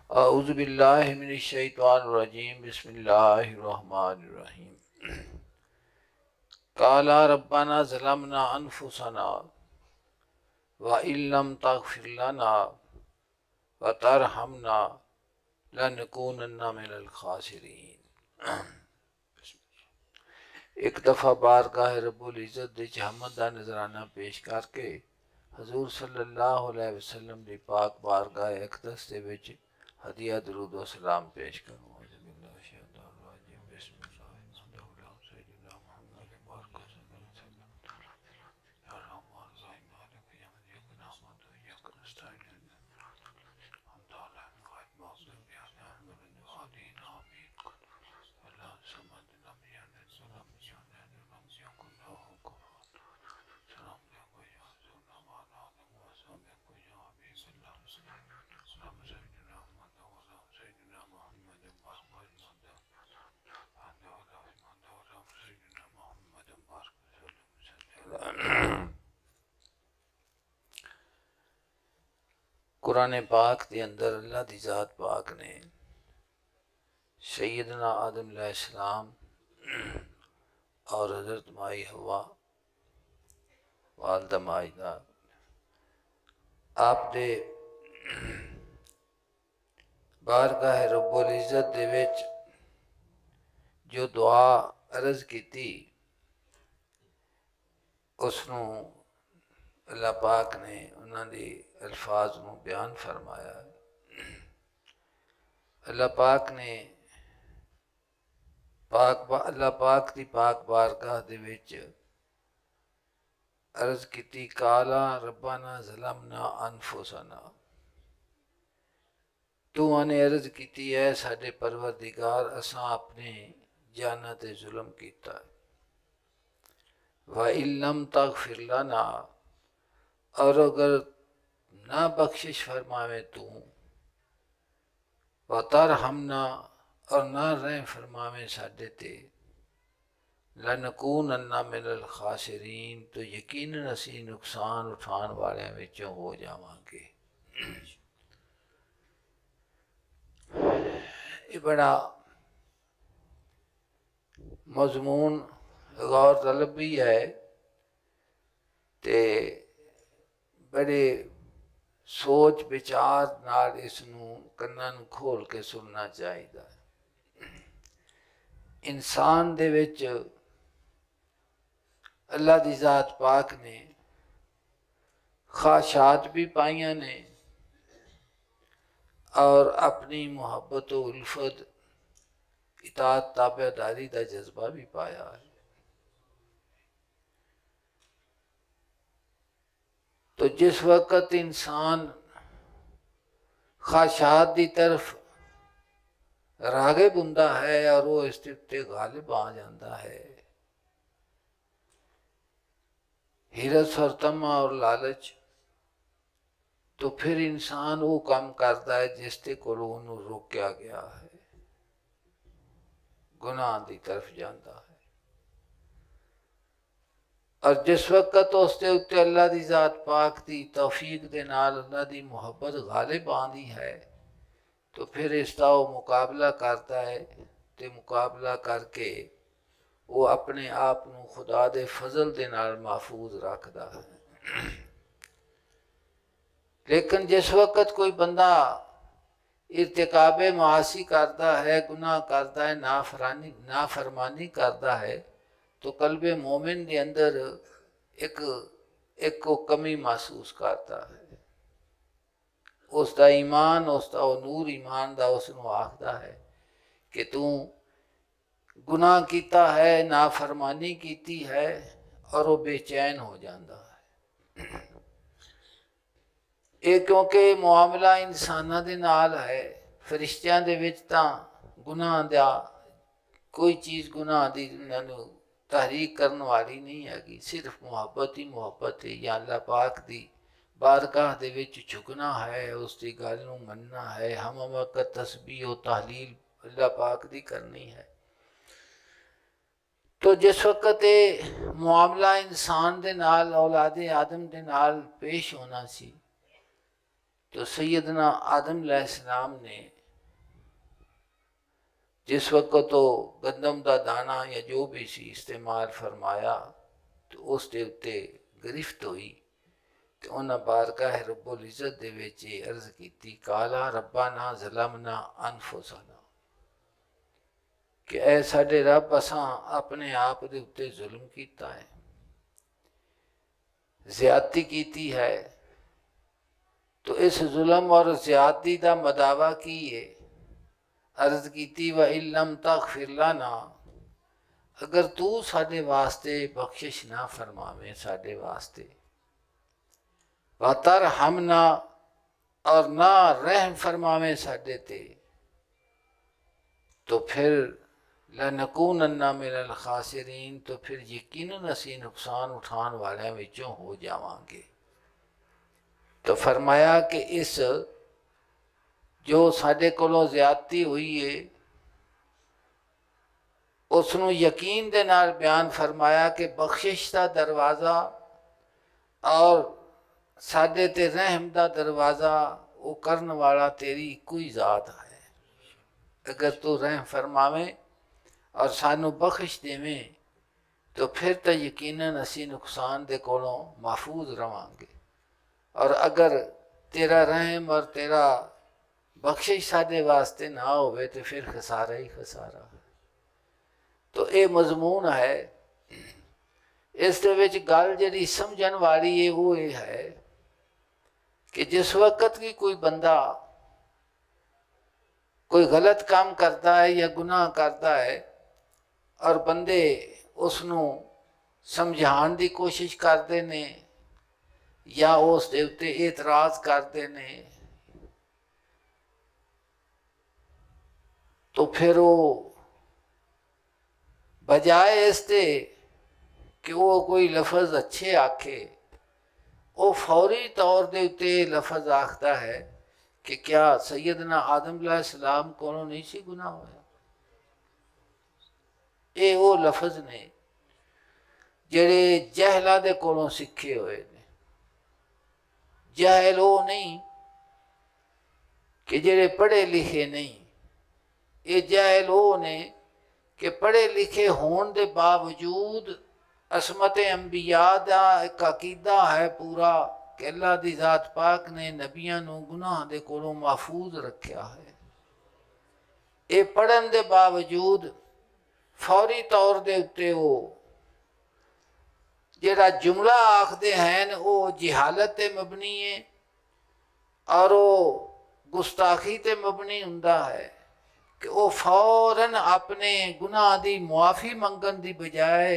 औज़ु बिल्लाहि मिनश शैतानिर रजीम बिस्मिल्लाहिर रहमानिर रहीम। काला रब्बना ज़लमना अनफुसना व इल्लम तग़फिर लना व तरहमना लनकूनन्ना मिनल खासिरीन। एक दफ़ा बारगाह रब्बुल इज़्ज़त दे हमद दा नजराना पेश करके हजूर सल्लल्लाहु अलैहि वसल्लम दी पाक बारगाह अक़दस दे विच हदिया दरूद व सलाम पेश करूँ। कुरान पाक के अंदर अल्लाह दी ज़ात पाक ने सैयदना आदम अलैहिस्सलाम और हज़रत माई हवा वालदा माजदा आप दे बारगाह रब्बुल इज़्ज़त दे विच जो दुआ अर्ज़ की उसनूं अल्लाह पाक ने उन्होंने अल्फाज में बयान फरमाया। अल्लाह पाक ने अल्लाह पाक की पाक बारगाह दे विच अर्ज़ की काला रब्बाना ज़लमना अनफुसना। तू आने अर्ज़ की है साडे परवरदिगार असां अपने जाना ते जुल्म कीता व इल्लम तग़फिर लना, और अगर ना बख्शिश फरमावे तू व तरहमना, और ना रह फरमावे साडे ते लनकूनन्ना मिनल खासिरीन, तो यकीनन असी नुकसान उठान वाले विचों हो जावांगे। ये बड़ा मजमून गौर तलब भी है ते बड़े सोच विचार नाल इसनूं कन्नां नूं खोल के सुनना चाहिए। इंसान दे विच अल्लाह दी ज़ात पाक ने ख्वाहिशात भी पाइयां ने और अपनी मोहब्बत व उल्फत इताअत ताबेदारी का जज्बा भी पाया है। तो जिस वक़्त इंसान ख्वाहिशात की तरफ राग़िब हुंदा है और वो इस ते गालिब आ जाता है, हिरस और तमा और लालच, तो फिर इंसान वो काम करता है जिसते कोलों उन्होंने रोकया गया है, गुनाह की तरफ जाता है। और जिस वक़्त उसके उत्ते अल्लाह की ज़ात पाक की तौफीक दे नाल अल्लाह की मुहब्बत गालिब आती है, तो फिर इसका वो मुकाबला करता है, तो मुकाबला करके वो अपने आप को खुदा दे फजल दे नाल महफूज रखता है। लेकिन जिस वक़्त कोई बंदा इर्तिकाबे मासी करता है, गुनाह करता है, नाफरमानी करता है, तो कल्बे मोमिन के अंदर एक को कमी महसूस करता है। उसका ईमान, उसका नूर ईमान का उसनों आखदा है कि तू गुनाह किया है, नाफरमानी की है, और वो बेचैन हो जाता है। ये क्योंकि मुआमला इंसाना दे नाल है, फरिश्तियां दे विच तां गुनाह दा कोई चीज़ गुनाह दी उन्होंने तहरीक करने वाली नहीं हैगी, सिर्फ मुहब्बत ही मुहब्बत है। या अल्लाह पाक दी बारगाह दे विच झुकना है, उसकी गल नूं मनना है, हम वक़्त तस्बीह और तहलील अल्लाह पाक दी करनी है। तो जिस वक़्त मुआमला इंसान दे नाल औलादे आदम दे नाल पेश होना सी, तो सैयदना आदम अलैहिस्सलाम ने जिस वक्त तो गंदम का दाना या जो भी सी इस्तेमाल फरमाया तो उसके उत्ते गिरफ्त हुई। तो उन्हें बारगाह रब्बुल इज़्ज़त दे विच अर्ज़ की, काला रब्बाना ज़लमना अनफुसना, कि ऐ साडे रब असां अपने आप दे उत्ते जुल्म कीता है, ज़्यादती कीती है। तो इस जुल्म और ज़्यादती का मदावा की है। अर्ज़ की व इल्लम तग़फ़िर लना, अगर तू साडे वास्ते बख्शिश ना फरमावे साडे वास्ते, व तरहमना, और ना रहम फरमावे साडे ते, तो फिर लनकूनन्ना मिनल खासिरीन, तो फिर यकीनन असी नुकसान उठाने वाले विचों हो जावांगे। तो फरमाया कि इस जो साडे कोलों ज़्यादती हुई है उसनों यकीन दे नाल बयान फरमाया कि बख्शिश का दरवाज़ा और साडे ते रहम का दरवाज़ा वो करने वाला तेरी कोई ज़ात है। अगर तू रहम फरमावे और सानू बख्शिश देवें तो फिर तो यकीनन असी नुकसान दे कोलों महफूज रवांगे। और अगर तेरा रहम और तेरा बख्शिश साडे वास्ते ना होवे तो फिर खसारा ही खसारा है। तो ये मजमून है। इस दे विच गल जिहड़ी समझण वाली है वो ये है कि जिस वक्त भी कोई बंदा कोई गलत काम करता है या गुनाह करता है और बंदे उसनों समझाने की कोशिश करते ने या उस दे उत्ते एतराज़ करते ने, तो फिर वो बजाए इसते कि वो कोई लफज अच्छे आखे, वो फौरी तौर के उत्ते लफज आखता है कि क्या सैयदना आदम अलैहिस्सलाम को नहीं सी गुनाह होया। ये वो लफज ने जेड़े जहला दे कोलों सीखे हुए ने। जाहिल वो नहीं कि जेड़े पढ़े लिखे नहीं, ये जाहिल वो ने कि पढ़े लिखे होने के बावजूद असमत अंबिया का एक अकीदा है पूरा कि अल्लाह दी ज़ात पाक ने नबियां नूं गुनाह दे कोलों महफूज रखा है। ये पढ़न के बावजूद फौरी तौर के उत्ते वो जेड़ा जुमला आखते हैं वो जिहालत ते मबनी है और वो गुस्ताखी ते मबनी हुंदा है कि वो फौरन अपने गुनाह की मुआफ़ी मंगन की बजाय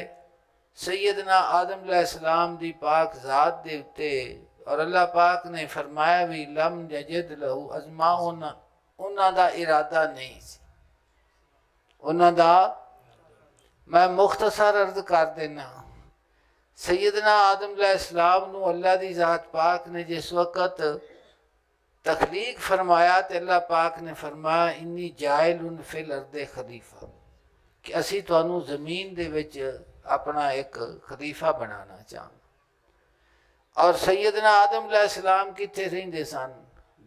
सैयदना आदम अलैहिस्सलाम दी पाक ज़ात दे उत्ते, और अल्लाह पाक ने फरमाया भी लम यजिद लहू अज़मा, उन्हां दा इरादा नहीं सी उन्हां दा। मैं मुख्तसर अर्ज कर देना, सैयदना आदम अलैहिस्सलाम नूं अल्लाह दी ज़ात पाक ने जिस वक़्त तखलीक फरमाया तो अल्लाह पाक ने फरमाया इन्नी जाइलुन फिल अर्दे खलीफा, कि असी तुहानू ज़मीन दे विच अपना एक खलीफा बनाना चाहते। और सैयदना आदम अलैहिस्सलाम कित्थे रहिंदे सन?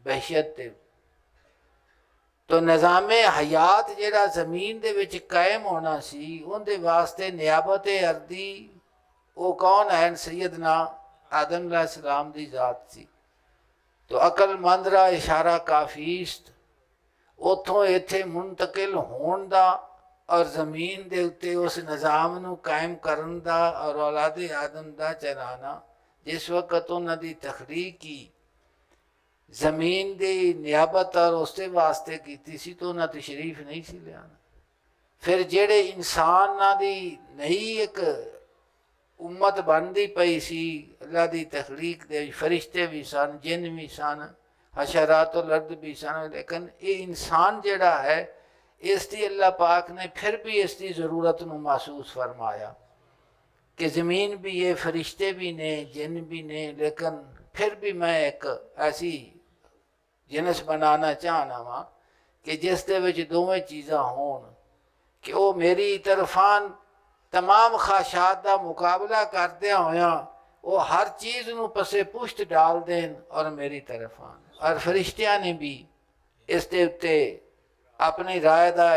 बहशत ते। तो निज़ाम हयात जिहड़ा ज़मीन दे विच कायम होना सी उहदे वास्ते नियाबत अर्दी वो कौन है? सैयदना आदम अलैहिस्सलाम दी ज़ात सी। तो अकलमंद दा इशारा काफीस्त उतों इत्थे मुंतकिल होने का और ज़मीन के उत्ते उस निज़ाम नूं कायम करन दा और औलादे आदम का चलाना। जिस वक्त उन्होंने तखलीक की ज़मीन की नियाबत और उसके वास्ते की सी तो उन्हें तशरीफ नहीं सी लिया। फिर जेड़े इंसान दी नई एक उम्मत बनती पई सी अल्लाह की तखलीक दे, फरिश्ते भी सन, जिन भी सन, हशरातुल अर्द भी सन, लेकिन ये इंसान जेड़ा है इसकी अल्लाह पाक ने फिर भी इसकी ज़रूरत नूं महसूस फरमाया कि ज़मीन भी है, फरिश्ते भी ने, जिन भी ने, लेकिन फिर भी मैं एक ऐसी जिनस बनाना चाहना वा कि जिस दे विच दोवें चीज़ां होण, कि वो मेरी तरफान तमाम ख्वाहिशात का मुकाबला करदे होया वो हर चीज़ नूं पसे पुष्ट डाल देन और मेरी तरफ आन। और फरिश्तियां ने भी इस दे उत्ते अपनी राय का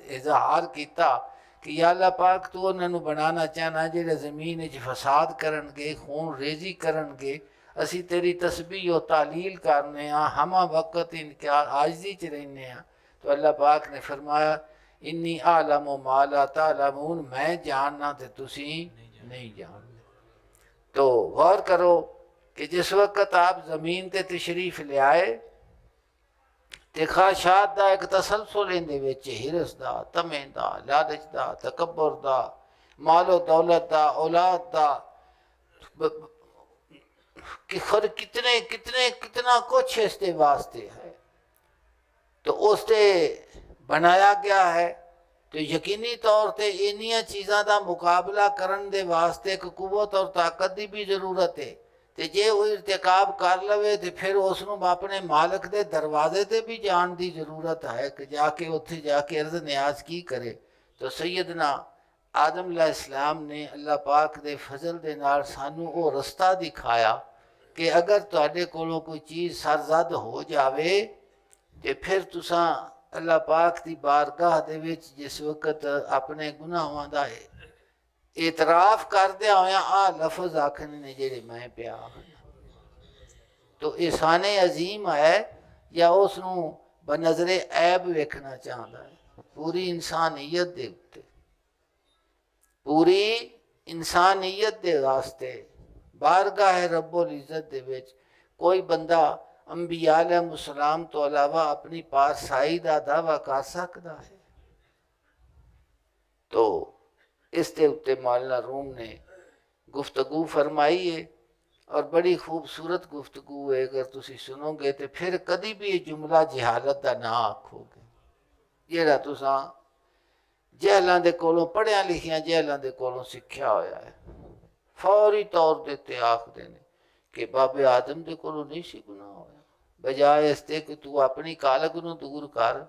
इजहार किया कि या अल्लाह पाक तू उन्होंने बनाना चाहना जेडे ज़मीन फसाद करनगे, खून रेजी करनगे, असी तेरी तस्बीह और तालील करने हमा वक्त इनका आजदी च रहने। तो अल्लाह पाक ने फरमाया इन्नी आलम माला तालमून, मैं जानना तो तुसी नहीं जानते। तो गौर करो कि जिस वक्त आप ज़मीन ते तशरीफ ले आए तो ख्वाहिशात का एक तसलसल इहदे विच, हिरस का, तमे का, लालच का, तकबर का, मालो दौलत का, औलाद का, कि खर कितने कितने कितना कुछ इसके वास्ते है। तो उससे बनाया गया है। तो यकीनी तौर पर इन्नियां चीज़ों का मुकाबला करने दे वास्ते एक कुव्वत और ताकत की भी जरूरत है। तो जे वो इरतिकाब कर लवे तो फिर उसनों अपने मालिक के दरवाजे से भी जान की जरूरत है कि जाके उत्थे जाके अर्ज न्याज की करे। तो सैयदना आदम अलैहिस्सलाम ने अल्लाह पाक के फजल के नाल सानू वो रस्ता दिखाया कि अगर तुहाडे कोलों कोई चीज़ सरजद हो जावे तो फिर तुसा अल्लाह पाक की बारगाह दे विच जिस वक्त अपने गुनाहों का एतराफ़ करदे होया आ लफज आखने ने जेड़े मैं पिया आखना, तो एहसाने अजीम है या उसनू बनज़रे ऐब वेखना चाहता है। पूरी इंसानियत दे उत्ते, पूरी इंसानियत दे वास्ते बारगाह रब्बुल इज़्ज़त दे विच कोई बंदा अंबिया अलैहिस्सलाम तो अलावा अपनी पातशाही का दावा कर सकता है। तो इसके उत्ते मौलाना रूम ने गुफ्तगू फरमाई है और बड़ी खूबसूरत गुफ्तगू है। अगर तुसी सुनोगे तो फिर कभी भी ये जुमला जहालत का ना आखोगे। जेड़ा तुसा जहलों के कोलों पढ़िया लिखिया जहलों के कोलों सीखा होया है, फौरी तौर के उत्ते आखते हैं कि बाबे आदम के कोलों नहीं सी गुनाह होया, बजाए इसते कि तू अपनी कालक नूं दूर कर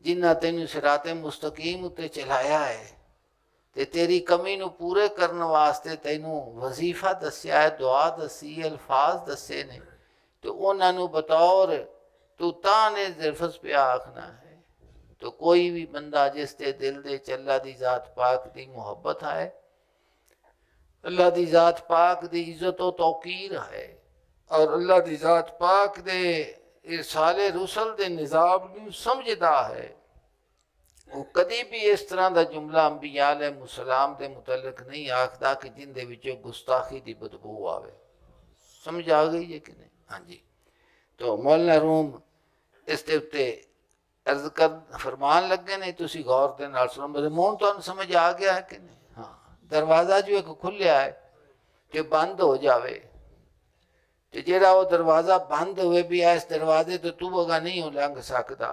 जिन्ना तेनू सिराते मुस्तकीम उत्ते चलाया है ते तेरी कमी नूं पूरे करने वास्ते तैनू वजीफा दस्या है, दुआ दसी, अल्फाज दसे ने। तो उन्होंने बतौर तू ताने लफ्ज़ पे आखना है। तो कोई भी बंदा जिसके दिल दे अल्लाह दी ज़ात पाक दी मुहब्बत है, अल्लाह दी ज़ात पाक दी इज़्ज़त व तौकीर है और अल्लाह दी ज़ात पाक दे इरसाले रुसल दे निज़ाम नूं समझदा है, वो कभी भी इस तरह का जुमला अंबिया अलैहिस्सलाम के मुतल्लिक नहीं आखदा कि जिंदे विचों गुस्ताखी की बदबू आवे। समझ आ गई है कि नहीं? हाँ जी। तो मौलाना रूम इसके उत्ते अर्ज कर फरमान लगे ने, तुसी गौर के नाल सुनो। मेरे मोहन तुहानू समझ आ गया है कि नहीं? हाँ, दरवाज़ा जो एक खुलिया है कि बंद हो जावे तो जेड़ा वो दरवाज़ा बंद हुए भी है इस दरवाजे तो तू अगा नहीं हो लंघ सकता,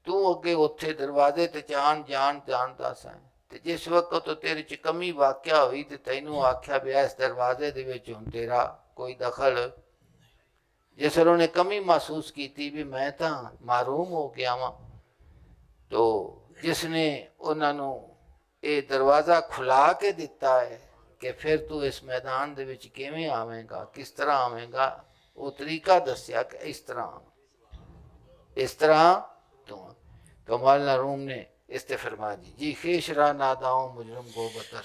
तू अगे उत्थे दरवाजे ते जान जानता सा। ते जिस वक्त तो तेरे च कमी वाक़या हुई तो तैनू आख्या भी इस दरवाजे दे विच हुण तेरा कोई दखल। जिस उन्होंने कमी महसूस की थी भी मैं तो मारूम हो गया वहाँ, तो जिसने उन्होंने ये दरवाज़ा खुला के दिता है कि फिर तू इस मैदान दे विच किवें आवेगा, किस तरह आवेगा, वो तरीका दसिया कि इस तरह तो मौलाना रूम ने इस्ते फरमा जी खेशरा नादाओं मुजरम को बतर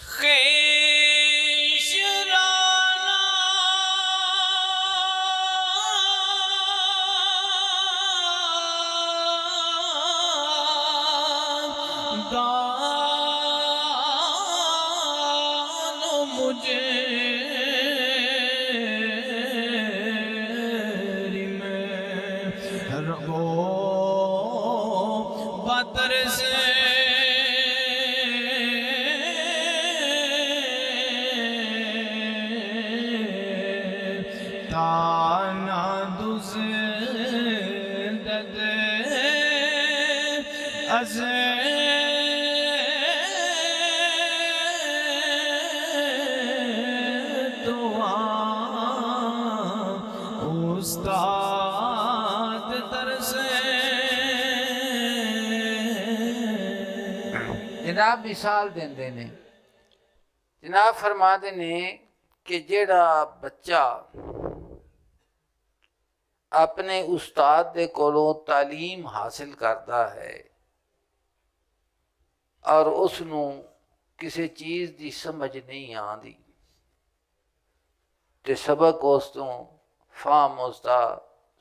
जनाब मिसाल देंदे ने। जनाब फरमाते ने कि जेड़ा बच्चा अपने उस्ताद दे कोलों तालीम हासिल करता है और उसनू किसी चीज़ की समझ नहीं आती तो सबक उस तो फाहम उसका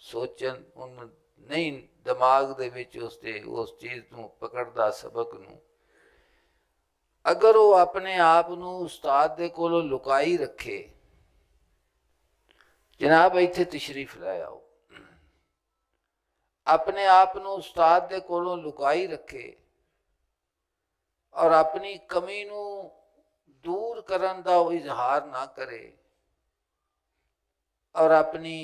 सोचन उन नहीं दिमाग दे विच उसते उस चीज़ नू पकड़दा सबक नू। अगर वो अपने आप नू उस्ताद दे कोलों लुकाई रखे, जनाब इत्थे तशरीफ लै आओ, अपने आप नू उस्ताद दे कोलों लुकाई रखे और अपनी कमी नू दूर करन दा इजहार ना करे और अपनी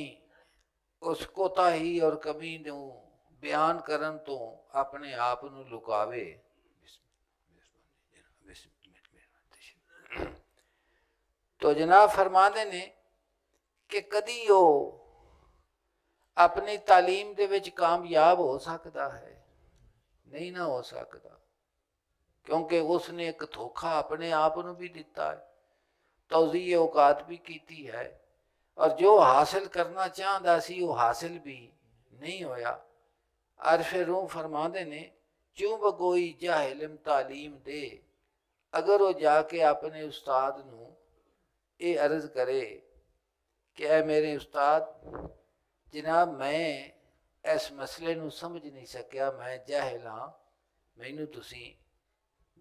उस कोताही और कमी नू बयान करन तो अपने आप नू लुकावे। तो जनाब फरमाते ने कि कदी वो अपनी तालीम दे विच कामयाब हो सकता है? नहीं ना हो सकता, क्योंकि उसने एक धोखा अपने आप नू भी दिता है, तौज़ीए औकात भी की है और जो हासिल करना चाहता सी वो हासिल भी नहीं होया। अरफ़ रूह फरमाते ने क्यों बगोई जाहिलम तालीम दे, अगर वो जाके अपने उस्ताद नू ये अर्ज़ करे कि ऐ मेरे उस्ताद जनाब मैं इस मसले नू समझ नहीं सकिया, मैं जाहिल हाँ, मैनू तुसी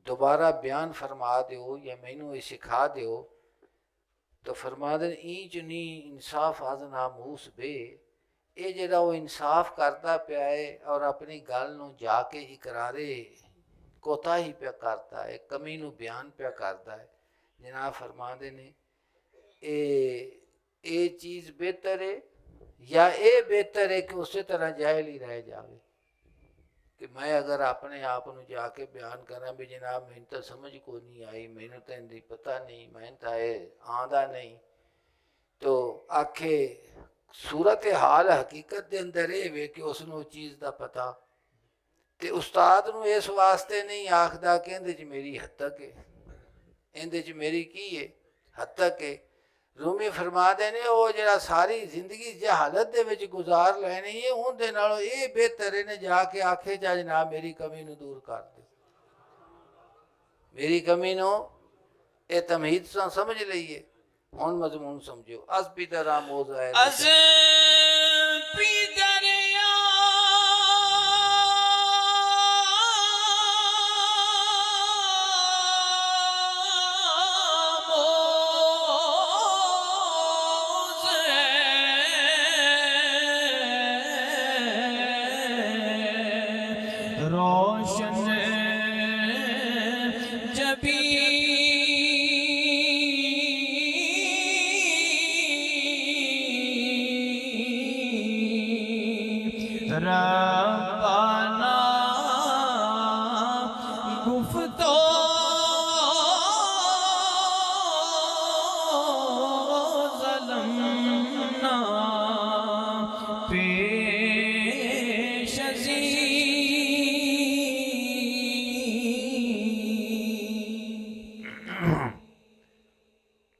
दोबारा बयान फरमा दो या मैनू ये सिखा दो। तो फरमा दे इंच नहीं इंसाफ आज नामूस बे, ये जरा वो इंसाफ करता पाया है और अपनी गल नू जाके इकरारे कोताही पे करता है, कमी नू बयान पे करता है। जनाब फरमा दे ने ये चीज़ बेहतर है या ये बेहतर है कि उस तरह जाहिल ही रह जाए कि मैं अगर अपने आप नू जाके बयान करा भी जनाब मैंने तो समझ को नहीं आई, मैंने तो इनकी पता नहीं, मैं तो आंदा नहीं। तो आखे सूरत हाल हकीकत के अंदर ये वे कि उसनों चीज़ का पता तो उस्ताद नू इस वास्ते नहीं आखदा कि इहदे च मेरी हत्तक है, इहदे च मेरी की है हत्तक है। रूमी फरमाते ने वो जरा सारी जिंदगी जहालत दे विच गुजार लेनी है उनदे नालों ये बेहतर है ने जाके आखे जा जनाब मेरी कमी नू दूर कर दे, मेरी कमी नू ये तमहीद से समझ लीए। हुण मजमून समझो। अस पीता राम हो जाए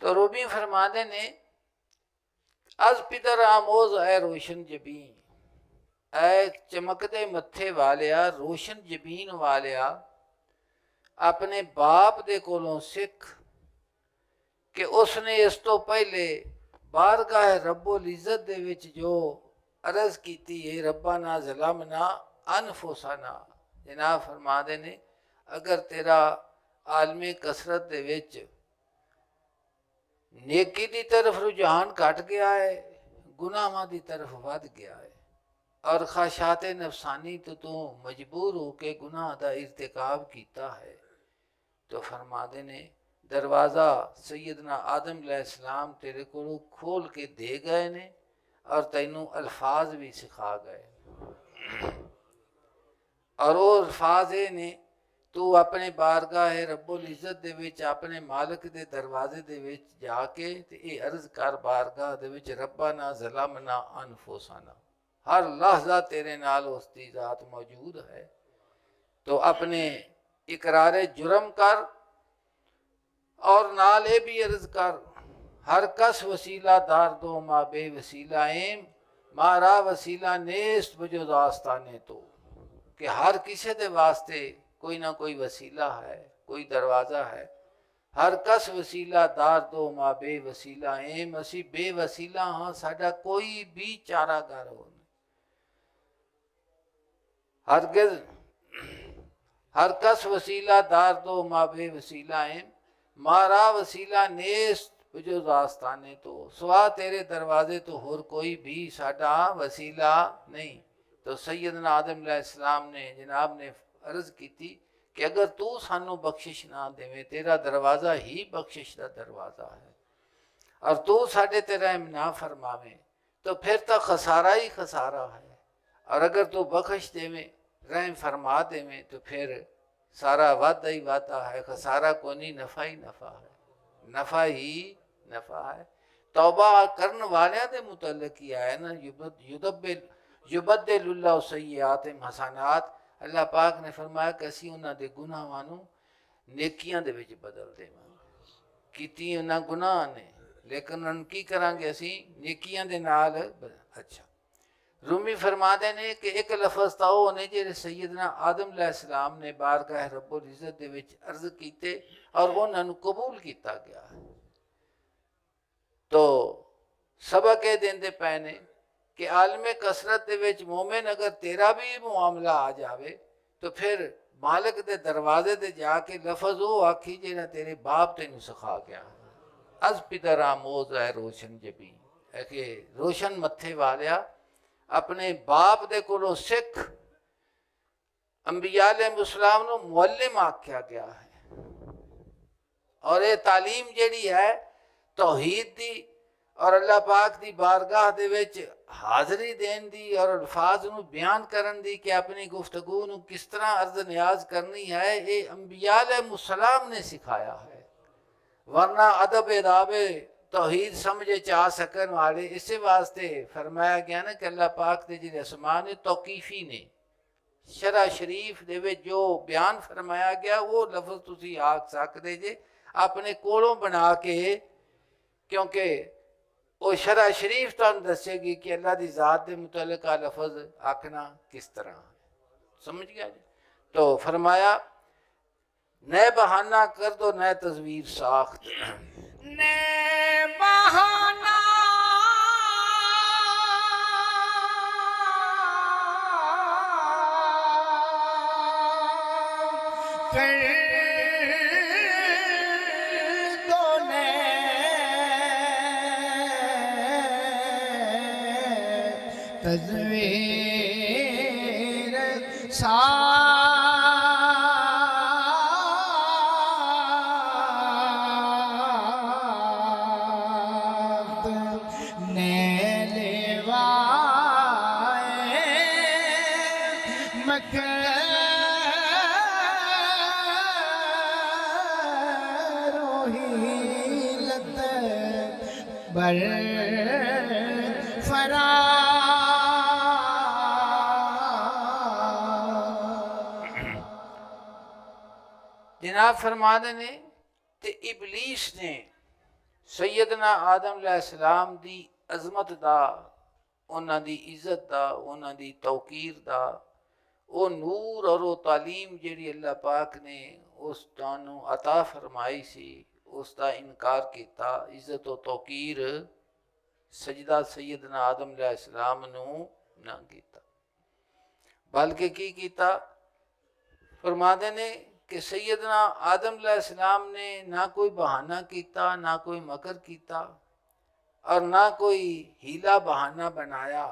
तो रूबी फरमाते ने अज पितर आमोज है रोशन जबीन, ऐ चमकते मत्थे वालिया रोशन जबीन वालिया अपने बाप दे कोलों सिख कि उसने इस तो पहले बारगाह रब्बुल इज़्ज़त दे विच जो अर्ज़ की है रब्बा ना ज़लमना अनफुसना। जनाब फरमाते ने अगर तेरा आलमी कसरत दे विच नेकी की तरफ रुझान घट गया है, गुनाहां की तरफ वध गया है और ख्वाहिशात नफसानी तो तू मजबूर हो के गुनाह का इर्तिकाब किया है। तो फरमाते ने दरवाज़ा सैयदना आदम अलैहिस्सलाम तेरे को खोल के दे गए ने और तैनू अल्फाज भी सिखा गए और वो अल्फाज ने तू अपने बारगाह रब्बुल इज़्ज़त दे विच अपने मालिक दे दरवाजे दे विच जाके ते ये अर्ज़ कर बारगाह दे विच रब्बा ना ज़लमना अनफुसना, हर लहजा तेरे नाल उसकी ज़ात मौजूद है। तो अपने इकरार जुर्म कर और नाल ये भी अर्ज़ कर हर कस वसीला दार दो माँ बे वसीला एम मारा वसीला नेस्त बजो दास्ताने तो, कि हर किसी के वास्ते कोई ना कोई वसीला है, कोई दरवाज़ा है। हर कस वसीला दार दो माँ बेवसीला एम, असी बेवसीला हाँ, साडा कोई भी चारागार हो नहीं। हरगिज़ हर कस वसीला दार दो माँ बेवसीला एम, मारा वसीला नेस्त जो दास्ताने तो, सवा तेरे दरवाजे तो होर कोई भी साडा वसीला नहीं। तो सैयदना आदम अलैहिस्सलाम ने जनाब ने अर्ज की थी कि अगर तू सानू बख्शिश ना देवे, तेरा दरवाज़ा ही बख्शिश का दरवाज़ा है, और तू साडे ते रहम ना फरमावे तो फिर तो खसारा ही खसारा है। और अगर तू बख्श देवे, रहम फरमा देवे, तो फिर सारा वादा ही वादा है, खसारा को नहीं, नफ़ा ही नफ़ा है, नफ़ा ही नफ़ा है। तौबा करने वाले दे मुतल्लिक ही आया ना, युबद्दिलुल्लाहु सय्यिआतिहिम हसनात। अल्लाह पाक ने फरमाया कि असीं उन्हां दे गुनाहां नूं नेकियां दे विच बदल देवांगे। कीती उन्हां गुनाह ने, लेकिन उन्हां की करांगे असीं नेकियां दे नाल। अच्छा, रूमी फरमाते ने कि एक लफज था वो ने जेड़े सैयदना आदम अलैहिस्सलाम ने बारगाह रब्बुल इज़्ज़त दे विच अर्ज कीते और उन्हां नूं कबूल किया गया। तो सबक ये देंदे पए ने कि आलमे कसरत दे विच मोमिन अगर तेरा भी मुआमला आ जावे तो फिर मालिक दे दरवाजे ते जाके लफज वो आखी जेड़ा तेरे बाप तेनू सिखा गया। अज पितर आमोज है रोशन जबी, है कि रोशन मत्थे वालिया अपने बाप दे कोलों सिख। अंबिया अलैहिस्सलाम नूं मुअल्लिम आख्या गया है, और ये तालीम जेड़ी है तौहीद दी और अल्लाह पाक दी बारगाह दे विच हाज़री देन दी और अल्फाज नूं बयान करन दी कि अपनी गुफ्तगू नूं किस तरह अर्ज नियाज करनी है, ये अंबिया अलैहिस्सलाम ने सिखाया है। वरना अदब अदाबे तौहीद समझे चा सकन वाले, इसे वास्ते फरमाया गया ना कि अल्लाह पाक दे जिहड़े असमान ने तौकीफ़ी ने शरा शरीफ दे विच जो बयान फरमाया गया वो लफ्ज़ तुसीं आख सकदे जे अपने कोलों बना के, क्योंकि वो शरा शरीफ तुहानू दसेगी कि अल्लाह की ज़ात के मुतल्लिक लफज आखना किस तरह है। समझ गया जी। तो फरमाया नए बहाना कर दो नए तस्वीर साख्त, नए बहाना कर दो तस्वीर साख्त ने लेवाए मकरोहीलत बर फरा। जनाब फरमाते ने ते इबलीस ने सैयदना आदम अलैहिस्सलाम दी अजमत दा, उन्हां दी इज्जत दा, उन्हां दी तौकीर दा, वो नूर और वो तालीम जिहड़ी अल्लाह पाक ने उस तानू अता फरमाई सी, उसका इनकार किया। इज्जत और तौकीर सजदा सैयदना आदम अलैहिस्सलाम नू ना किया, बल्कि की किया फरमाते ने कि सैयदना आदम अलैहिस्सलाम ने ना कोई बहाना किया, ना कोई मकर किया और ना कोई हीला बहाना बनाया।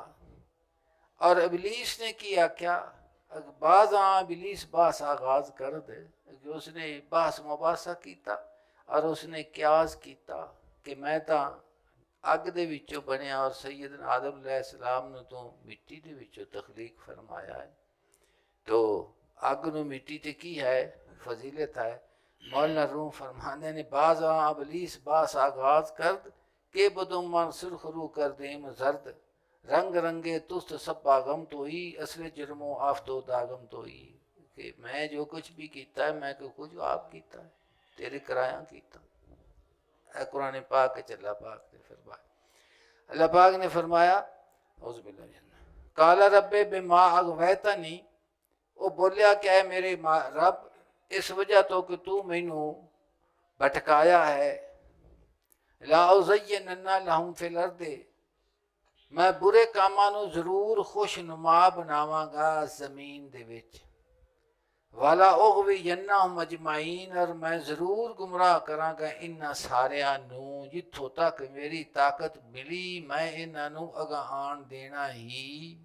और इबलीस ने किया क्या, बाज़ इबलीस बास आगाज कर दे कि उसने बास मुबासा किया और उसने क्यास किया कि मैं तो अग दे विचों बनया और सैयदना आदम अलैहिस्सलाम नूं तो मिट्टी दे विचों तखलीक फरमाया है। तो अग नूं मिट्टी ते की है फजीलत है। मौलाना रूम फरमाने ने बाज़ इबलीस बास आगाज कर के बदुमान सुर्ख रू कर देम जर्द, रंग रंगे तुस्त सब्बा गम तो ही असले जुर्मो आफतो दागम तो ही, कि मैं जो कुछ भी किया है मैं कुछ आप किया है, तेरे कराया किया। कुरान पाक अल्लाह पाक ने फरमाया, अल्लाह पाक ने फरमाया काला रब्बे बिमा अगवैतनी, वो बोलिया क्या है मेरे रब, इस वजह तो कि तू मैनू भटकाया है, लाउज़य्यनन्ना लहुम फिल अर्दि, मैं बुरे कामां नू जरूर खुशनुमा बनावांगा जमीन दे विच, वाला उग़वियन्नहुम अजमाइन, और मैं जरूर गुमराह करांगा इन्हां सारियां नू, जिथों तक मेरी ताकत मिली मैं इन्हां नू अगां आण देना ही,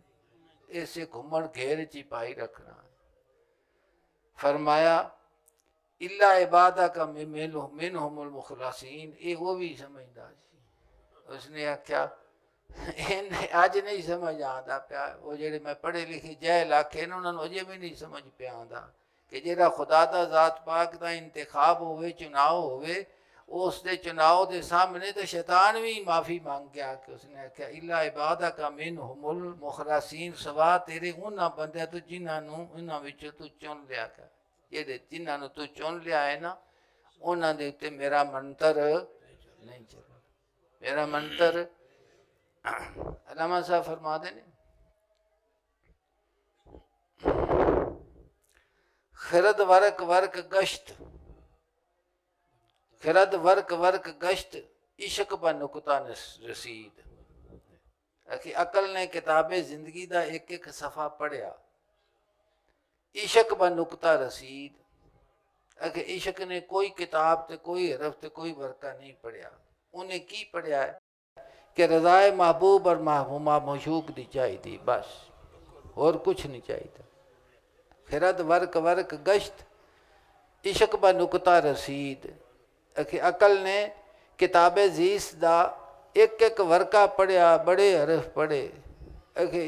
इसे घुमण घेर च पाई रखना। फरमाया इल्ला इबादा का मिनहुमुल मुखलसीन, ये वो भी समझदा सी। उसने आख्या इन्हें अज नहीं समझ आंदा पिया, वो जेड़े मैं पढ़े लिखे जहल आखे उन्होंने अजे भी नहीं समझ पिया आंदा कि जेड़ा खुदा दा जात पाक दा इंतखाब होवे, चुनाव होवे, उस दे चुनाव दे सामने तो शैतान भी माफ़ी मांग गया कि उसने आख्या इल्ला इबादा का मिनहुमुल मुखलसीन, सवा तेरे उन्हां बंदे तो जिन्हां उन्हां विचों तू चुन लिया कर, जेड़े जिन्हां तू चुन लिया है ना, उन्हां दे उत्ते मेरा मंत्र नहीं चला, मेरा मंत्र। अल्लामा साहब फरमाते ने खिरद वर्क वर्क गश्त, खिरद वर्क वर्क गश्त, इश्क ब नुकता रसीद। अकल ने किताबे जिंदगी दा एक एक सफ़ा पढ़िया, इश्क ब नुकता रसीद। इश्क ने कोई किताब ते कोई हरफ ते कोई वर्का नहीं पढ़िया, उन्हें की पढ़िया है कि रज़ाए महबूब और मशूक दी चाहिए, बस और कुछ नहीं चाहिए। खिरद वर्क वर्क गश्त, इश्क ब नुकता रसीद। अकल ने किताबे जीस दा एक एक वर्का पढ़िया, बड़े हरफ पढ़े।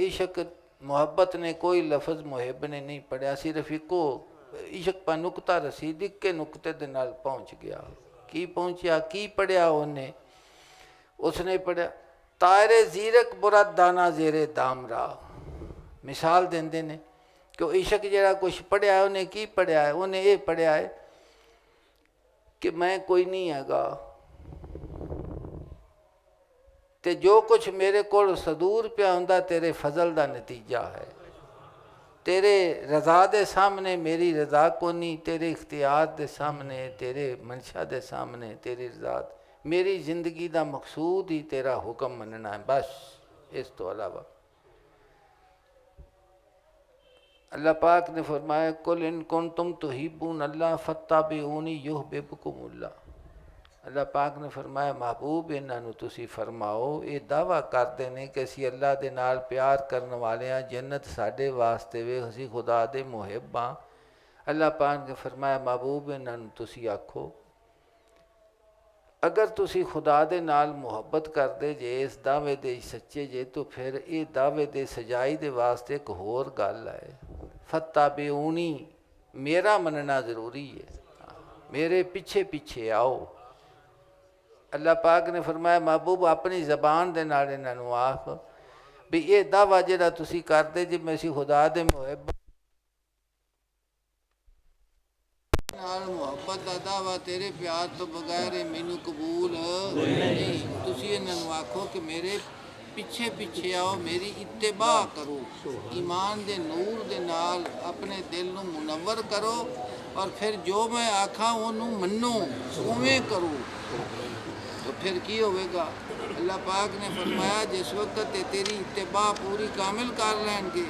इश्क मोहब्बत ने कोई लफज मुहिब ने नहीं पढ़िया, सिर्फ इको इश्क ब नुकता रसीद, एक के नुकते दे नाल पहुँच गया। की पहुँचा, की पढ़िया उन्हें, उसने पढ़िया तायरे जीरक बुरा दाना जेरे दामरा। मिसाल देंदे ने कि इश्क जरा कुछ पढ़िया है, उन्हें की पढ़िया है, उन्हें ये पढ़िया है कि मैं कोई नहीं हैगा, ते जो कुछ मेरे को सदूर पिया हुंदा तेरे फजल का नतीजा है, तेरे रज़ा दे सामने मेरी रज़ा को नहीं, तेरे इख्तियार दे सामने, तेरे मंशा दे सामने तेरी रज़ा, मेरी ज़िंदगी का मकसूद ही तेरा हुक्म मनना है, बस इस तो अलावा। अल्लाह पाक ने फरमाया कुल इन कुन तुम तुहिब्बून अल्लाह फत्ताबिऊनी युहब्बुकुमुल्लाह। अल्लाह पाक ने फरमाया महबूब इन्हों तुसी फरमाओ, ये दावा करते हैं कि असी अल्लाह के नाल प्यार करने वाले हाँ, जन्नत साढ़े वास्ते वे, असी खुदा दे मुहिब हाँ। अल्लाह पाक ने फरमाया महबूब इन्हों तुसी आखो अगर तुसी खुदा दे नाल मुहब्बत करते जे, इस दावे दे सच्चे जे, तो फिर ये दावे दे सजाई दे वास्ते एक होर गल है, फत्ताबिऊनी, मेरा मनना ज़रूरी है, मेरे पीछे पीछे आओ। अल्लाह पाक ने फरमाया महबूब अपनी ज़बान दे नाल इन्हों आख भी ये दावा जिहड़ा तुसी करदे जे मैं सी खुदा दे मुहिब नाल मुहब्बत का दावा तेरे प्यार तो बगैर मैनू कबूल नहीं। तुसी इन्हों आखो कि मेरे पिछे पिछे आओ, मेरी इत्तिबा करो, ईमान दे नूर दे नाल अपने दिल नू मुनव्वर करो, और फिर जो मैं आखा उन्होंने मनो, उवें करो, तो फिर की होगा। अल्लाह पाक ने फरमाया जिस वक्त तेरी इत्तिबा पूरी कामिल कर लेंगे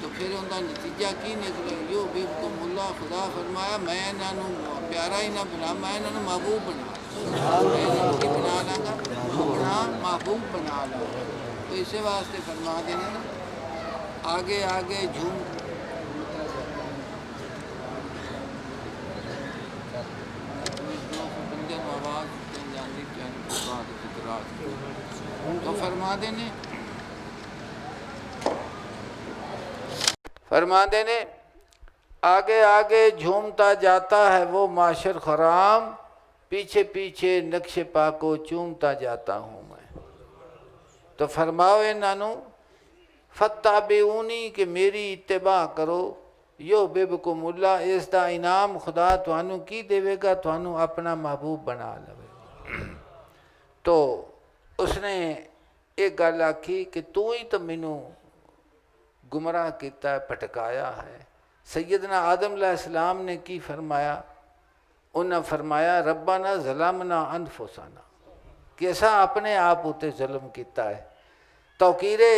तो फिर उनका नतीजा की निकले, यो बेवकूमुल्लाह। खुदा फरमाया मैं इन्हों प्यारा ही ना बना, मैं इन्हों महबूब बना लाँगा, अपना महबूब बना लाँगा। तो इस वास्ते फरमा देने ना आगे आगे झूम तो फरमा देने आगे आगे झूमता जाता है वो माशर खराम, पीछे पीछे नक्शे पाको चूमता जाता हूँ मैं। तो फरमाओ इन्हों फत्ताबिऊनी कि मेरी इत्तिबा करो, यो बेबकुमुल्ला, इसका इनाम खुदा थानू की देवेगा, थानू अपना महबूब बना लवे। तो उसने ये गल आखी कि तू ही तो मैनू गुमराह किया, भटकाया है। सैयदना आदम अलैहिस्सलाम ने की फरमाया? उन्हें फरमाया रब्बाना ज़लमना अनफुसना, कि असा अपने आप उत्ते जुल्म किया है। तौकीरे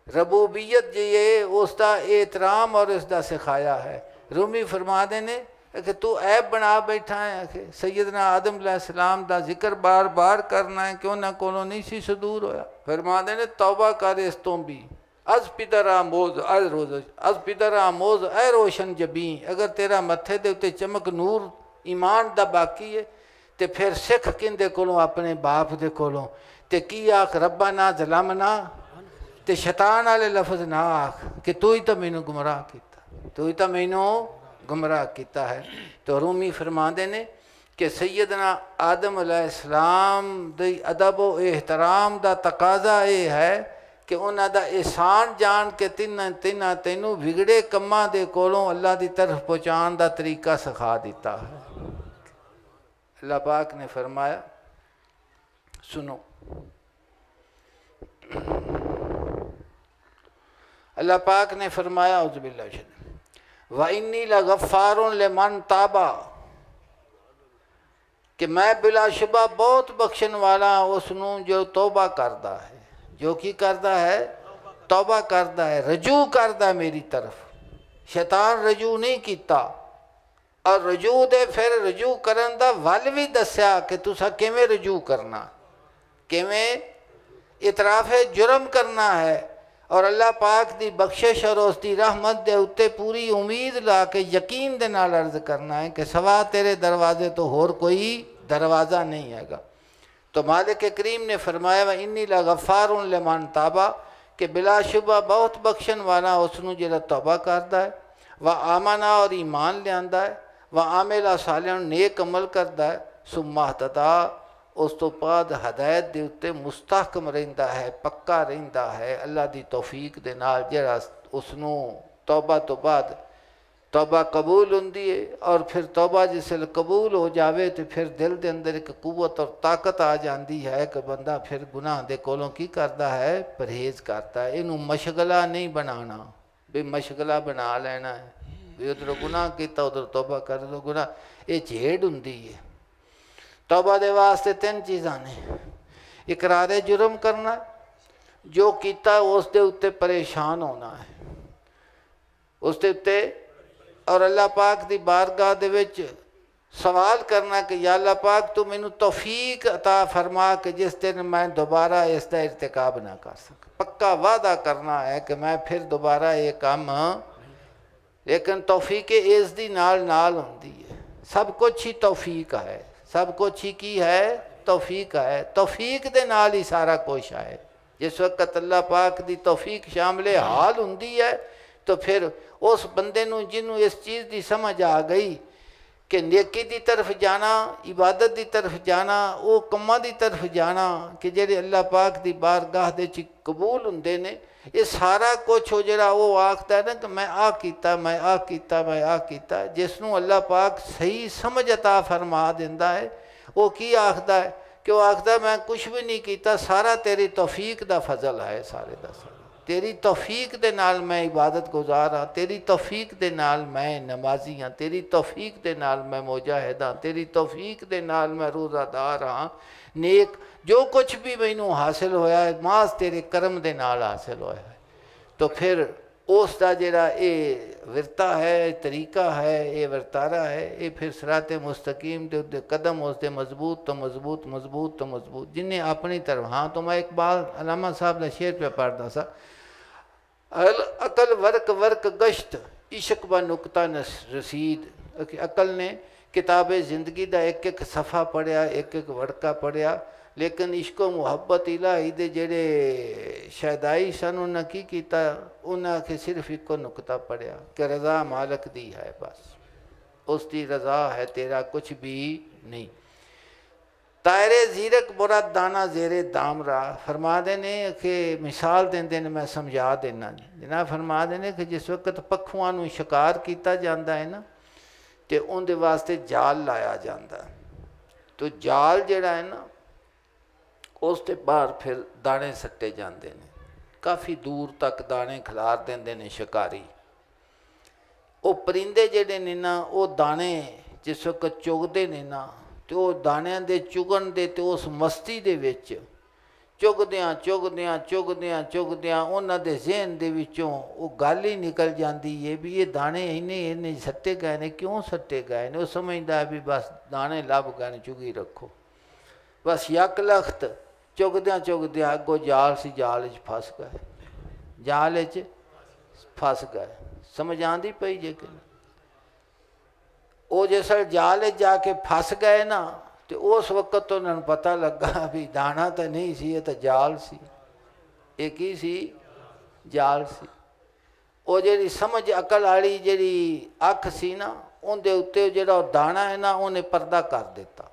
रबूबियत जी है उसका एहतराम और उसका सिखाया है। रूमी फरमाते ने कि तू ऐब बना बैठा है कि सैयदना आदम अलैहिस्सलाम दा जिक्र बार बार करना है कि उन्होंने कोलों नहीं सी सदूर होया। फरमाते ने तौबा कर इस तो भी, अज पितर आमोज अज रोज अज पितर आमोज ए रोशन जबी, अगर तेरा मत्थे दे उत्ते चमक नूर ईमान दा बाकी है तो फिर सिख किंदे कोलों? अपने बाप दे कोलों। ते की आख रब्बा ना ज़लमना, ते शैतान वाले लफज ना आख कि तू ही तो मैनू गुमराह किया, तू ही तो मैनू गुमराह किया है। तो रूमी फरमाते ने कि सैयदना आदम अलैहिस्सलाम दी अदब व एहतराम दा तकाजा ये है कि उन्हां दा एहसान जान के तिन्हां तैनू विगड़े कम्मां दे कोलों अल्लाह दी तरफ पहुँचाने दा तरीका सिखा दिता है। अल्लाह पाक ने फरमाया, सुनो, अल्लाह पाक ने फरमाया औज़ुबिल्लाहि व इन्नी लगफ़ारुन लिमन ताबा, कि मैं बिलाशुबा बहुत बख्शण वाला उसनू जो तौबा करता है। जो की करता है? तौबा करता है, रजू करता है मेरी तरफ। शैतान रजू नहीं किया। और रजू दे फिर रजू करन दा वल भी दस्या कि तुसा किवें रजू करना, किवें इतराफ़े जुर्म करना है। और अल्लाह पाक दी बख्शिश और उसकी रहमत दे उत्ते पूरी उम्मीद ला के यकीन दे नाल अर्ज करना है कि सवा तेरे दरवाजे तो होर कोई दरवाज़ा नहीं हैगा। तो मालिक करीम ने फरमाया व इन्नी लगफ़ारुन लिमन ताबा, कि बिलाशुबा बहुत बख्शण वाला उसनू जिहड़ा तौबा करता है, व आमना और ईमान लियांदा है, व आमिला सालिहन नेक अमल करता है, सुम्मा हतदा उस तो बाद हदायत के उत्ते मुस्तहकम रहिंदा है, पक्का रहिंदा है। अल्लाह की तौफीक दे नाल जिहड़ा उसनू तौबा तो बाद तौबा कबूल हुंदी है। और फिर तौबा जिसले कबूल हो जाए तो फिर दिल के अंदर एक कुव्वत और ताकत आ जाती है कि बंदा फिर गुनाह दे कोलों की करता है? परहेज़ करता है। इनू मशगला नहीं बनाना भी मशगला बना लेना है भी उधर गुनाह किया उधर तौबा कर दो। गुनाह ये झेड़ हुंदी है। तौबा दे वास्ते तीन चीज़ां ने, इकरारे जुर्म करना, जो किया उस दे उत्ते परेशान होना है उस दे उत्ते, और अल्लाह पाक दी बारगाह दे विच सवाल करना कि या अल्लाह पाक तू मैनू तौफीक अता फरमा कि जिस दिन मैं दोबारा इसका इर्तिकाब ना कर सक। पक्का वादा करना है कि मैं फिर दोबारा ये काम, लेकिन तौफीक इस दी नाल होंदी है। सब कुछ ही तौफीक है, सब कुछ ही की है? तौफीक है। तौफीक दे नाल ही सारा कुछ है। जिस वक्त अल्लाह पाक दी तौफीक शामिल हाल हुंदी है तो फिर उस बंदे नू जिन्हों इस चीज़ की समझ आ गई कि नेकी की तरफ जाना, इबादत की तरफ जाना, वो कम्मां की तरफ जाना कि जेडे अल्लाह पाक की बारगाह दे च कबूल हुंदे ने, ये सारा कुछ हो जरा वो आखता है ना कि मैं आ कीता, मैं आ कीता, मैं आ कीता। जिसनों अल्लाह पाक सही समझ अता फरमा दिंदा है वो की आखदा है कि वो आखदा मैं कुछ भी नहीं किया, सारा तेरी तौफीक दा फजल है। सारे दा सारा तेरी तौफीक दे नाल मैं इबादत गुजार हाँ, तेरी तौफीक दे नाल मैं नमाजी हाँ, तेरी तौफीक दे नाल मैं मुजाहिद हाँ, तेरी तौफीक दे नाल मैं रोज़ादार हाँ। नेक जो कुछ भी मैनू हासिल होया है मास तेरे करम दे नाल हासिल होया है। तो फिर उसका जिहड़ा ये विरता है, तरीका है, ये वर्तारा है, ये फिर सिरात मुस्तकीम दे उत्ते कदम उसके मजबूत तो मजबूत, मजबूत तो मजबूत, जिन्हें अपनी तरफ। हाँ तो मैं इकबाल अलामा साहब का शेर पे पढ़ता सा, अकल वर्क वर्क गश्त इश्क व नुकता रसीद। अकल ने किताब ज़िंदगी का एक एक सफ़ा पढ़िया, एक एक वड़का पढ़िया, लेकिन इश्को मुहब्बत इलाही दे जेड़े शैदाई सन उन्हें की किया, उन्हें के सिर्फ इको नुकता पढ़िया कि रज़ा मालक दी है, बस उसकी रज़ा है, तेरा कुछ भी नहीं। तायरे जीरक बुरा दाना जेरे दाम रहा। फरमा देने कि मिसाल देंदे ने, मैं समझा देना जना। फरमा देने कि जिस वक्त पखुआं नूं शिकार किया जाता है ना तो उनके वास्ते जाल लाया जाता। तो जाल जिहड़ा है ना ਉਸ ਤੋਂ ਬਾਹਰ ਫਿਰ ਦਾਣੇ ਸੱਟੇ ਜਾਂਦੇ ਨੇ, ਕਾਫੀ ਦੂਰ ਤੱਕ ਦਾਣੇ ਖਿਲਾਰ ਦਿੰਦੇ ਨੇ ਸ਼ਿਕਾਰੀ। ਉਹ ਪਰਿੰਦੇ ਜਿਹੜੇ ਨੇ ਨਾ, ਉਹ ਦਾਣੇ ਜਿਸ ਵਕਤ ਚੁਗਦੇ ਨੇ ਨਾ, ਤੇ ਉਹ ਦਾਣਿਆਂ ਦੇ ਚੁਗਣ ਦੇ ਤੇ ਉਸ ਮਸਤੀ ਦੇ ਵਿੱਚ ਚੁਗਦਿਆਂ ਚੁਗਦਿਆਂ ਚੁਗਦਿਆਂ ਚੁਗਦਿਆਂ ਉਹਨਾਂ ਦੇ ਜ਼ਿਹਨ ਦੇ ਵਿੱਚੋਂ ਉਹ ਗੱਲ ਹੀ ਨਿਕਲ ਜਾਂਦੀ ਹੈ ਵੀ ਇਹ ਦਾਣੇ ਇੰਨੇ ਸੱਟੇ ਗਏ ਨੇ, ਕਿਉਂ ਸੱਟੇ ਗਏ ਨੇ। ਉਹ ਸਮਝਦਾ ਵੀ ਬਸ ਦਾਣੇ ਲੱਭ ਗਏ ਨੇ, ਚੁਗੀ ਰੱਖੋ ਬਸ। ਯਕ ਲਖਤ ਚੁਗਦਿਆਂ ਚੁਗਦਿਆਂ ਅੱਗੋਂ ਜਾਲ ਸੀ, ਜਾਲ 'ਚ ਫਸ ਗਏ, ਜਾਲ 'ਚ ਫਸ ਗਏ। ਸਮਝ ਆਉਂਦੀ ਪਈ ਜੇ ਕਿ ਉਹ ਜਿਸ ਜਾਲ 'ਚ ਜਾ ਕੇ ਫਸ ਗਏ ਨਾ, ਤੇ ਉਸ ਵਕਤ ਉਹਨਾਂ ਨੂੰ ਪਤਾ ਲੱਗਾ ਵੀ ਦਾਣਾ ਤਾਂ ਨਹੀਂ ਸੀ, ਇਹ ਤਾਂ ਜਾਲ ਸੀ। ਇਹ ਕੀ ਸੀ? ਜਾਲ ਸੀ। ਉਹ ਜਿਹੜੀ ਸਮਝ ਅਕਲ ਵਾਲੀ ਜਿਹੜੀ ਅੱਖ ਸੀ ਨਾ, ਉਹਦੇ ਉੱਤੇ ਜਿਹੜਾ ਦਾਣਾ ਹੈ ਨਾ, ਉਹਨੇ ਪਰਦਾ ਕਰ ਦਿੱਤਾ।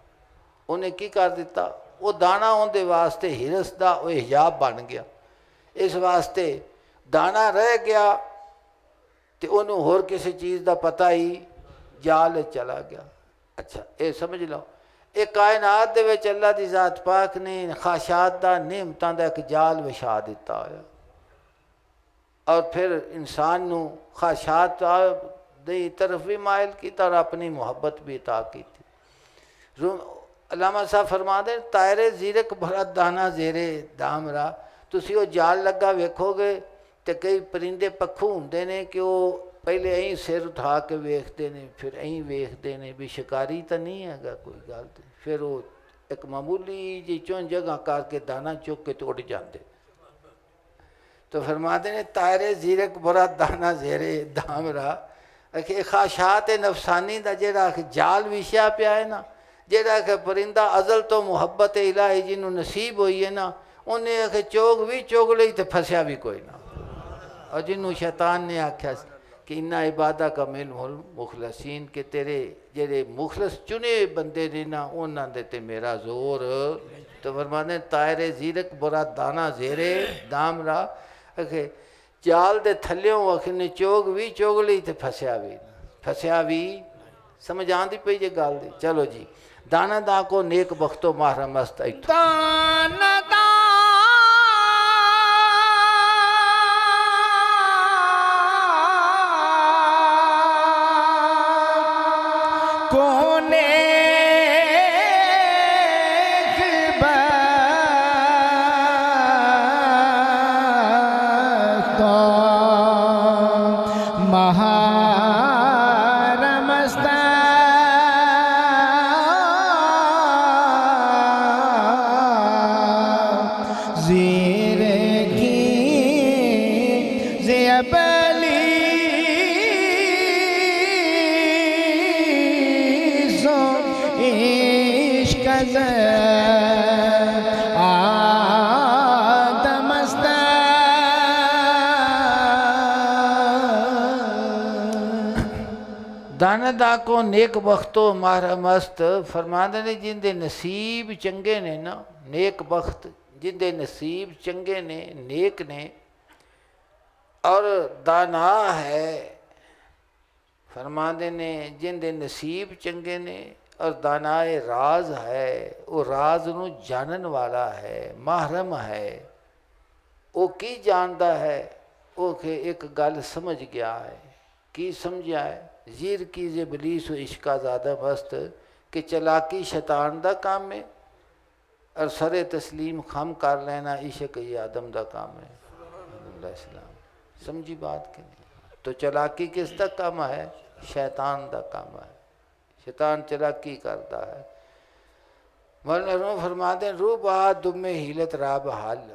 ਉਹਨੇ ਕੀ ਕਰ ਦਿੱਤਾ? ਉਹ ਦਾਣਾ ਉਹਦੇ ਵਾਸਤੇ ਹਿਰਸ ਦਾ ਉਹ ਹਿਜਾਬ ਬਣ ਗਿਆ। ਇਸ ਵਾਸਤੇ ਦਾਣਾ ਰਹਿ ਗਿਆ ਤੇ ਉਹਨੂੰ ਹੋਰ ਕਿਸੇ ਚੀਜ਼ ਦਾ ਪਤਾ ਹੀ ਜਾਲ ਚਲਾ ਗਿਆ। ਅੱਛਾ, ਇਹ ਸਮਝ ਲਓ, ਇਹ ਕਾਇਨਾਤ ਦੇ ਵਿੱਚ ਅੱਲਾ ਦੀ ਜ਼ਾਤ ਪਾਕ ਨੇ ਖਾਸ਼ਾਤ ਦਾ, ਨਿਮਤਾਂ ਦਾ ਇੱਕ ਜਾਲ ਵਿਛਾ ਦਿੱਤਾ ਹੋਇਆ, ਔਰ ਫਿਰ ਇਨਸਾਨ ਨੂੰ ਖਾਸ਼ਾਤ ਦੀ ਤਰਫ ਵੀ ਮਾਇਲ ਕੀਤਾ ਔਰ ਆਪਣੀ ਮੁਹੱਬਤ ਵੀ ਅਤਾ ਕੀਤੀ। ਅਲਾਮਾ ਸਾਹਿਬ ਫਰਮਾਉਂਦੇ ਨੇ, ਤਾਇਰੇ ਜ਼ੀਰਕ ਭਰਾ ਦਾਣਾ ਜ਼ੇਰੇ ਦਾਮਰਾ। ਤੁਸੀਂ ਉਹ ਜਾਲ ਲੱਗਾ ਵੇਖੋਗੇ ਤੇ ਕਈ ਪਰਿੰਦੇ ਪੱਖੂ ਹੁੰਦੇ ਨੇ ਕਿ ਉਹ ਪਹਿਲੇ ਅਸੀਂ ਸਿਰ ਉਠਾ ਕੇ ਵੇਖਦੇ ਨੇ, ਫਿਰ ਅਸੀਂ ਵੇਖਦੇ ਨੇ ਵੀ ਸ਼ਿਕਾਰੀ ਤਾਂ ਨਹੀਂ ਹੈਗਾ ਕੋਈ ਗੱਲ, ਤੇ ਫਿਰ ਉਹ ਇੱਕ ਮਾਮੂਲੀ ਜਿਹੀ ਚੁਣ ਜਗ੍ਹਾ ਕਰਕੇ ਦਾਣਾ ਚੁੱਕ ਕੇ ਤੇ ਉੱਡ ਜਾਂਦੇ। ਤਾਂ ਫਰਮਾਦੇ ਨੇ, ਤਾਇਰੇ ਜ਼ੀਰਕ ਭਰਾ ਦਾਣਾ ਜ਼ੇਰੇ ਦਾਮਰਾ। ਕਿ ਖਾਸ਼ਾਤ ਨਫਸਾਨੀ ਦਾ ਜਿਹੜਾ ਜਾਲ ਵਿਛਿਆ ਪਿਆ ਹੈ ਨਾ, ਜਿਹੜਾ ਕਿ ਪਰਿੰਦਾ ਅਜ਼ਲ ਤੋਂ ਮੁਹੱਬਤ ਇਲਾਹੀ ਜਿਹਨੂੰ ਨਸੀਬ ਹੋਈ ਹੈ ਨਾ, ਉਹਨੇ ਆਖੇ ਚੋਗ ਵੀ ਚੁਗ ਲਈ ਤੇ ਫਸਿਆ ਵੀ ਕੋਈ ਨਾ। ਔਰ ਜਿਹਨੂੰ ਸ਼ੈਤਾਨ ਨੇ ਆਖਿਆ कि इन्ना इबादा का मिल मुखलसीन, के तेरे जेरे मुखलस चुने बंदे ने ना, उन्होंने ते मेरा जोर। तो फरमाने तायरे जीरक बुरा दाना जेरे दामरा। अखे जाल दे थल्यों अखने चोग भी चोग ली ते फसिया भी। समझ आती पई जे गल दी। चलो जी, दाना दा को नेक बख्तो माहरा मस्त दाना दा कोने तो महारमस्ता ज़ीरे की ज़ियबली दाना दा को नेक बख्तो मारा मस्त। फरमाते ने जिंदे नसीब चंगे ने ना, नेक बख्त जिंदे नसीब चंगे ने, नेक ने और दाना है। फरमाते ने जिंदे नसीब चंगे ने और दानाए राज है, वो राज नू जानन वाला है, महरम है। वो की जानता है? वो के एक गल समझ गया है। की समझा है? जीर की जे बलीस इश्का ज़्यादा मस्त, कि चलाकी शैतान दा काम है और सरे तस्लीम खम कर लेना इश्क ये आदम दा काम है। समझी बात के नहीं? तो चलाकी किसका काम है? शैतान दा काम है। शैतान चलाकी करता है। मौलाना फरमाते रूह बहा दुमे हीलत राब हाल।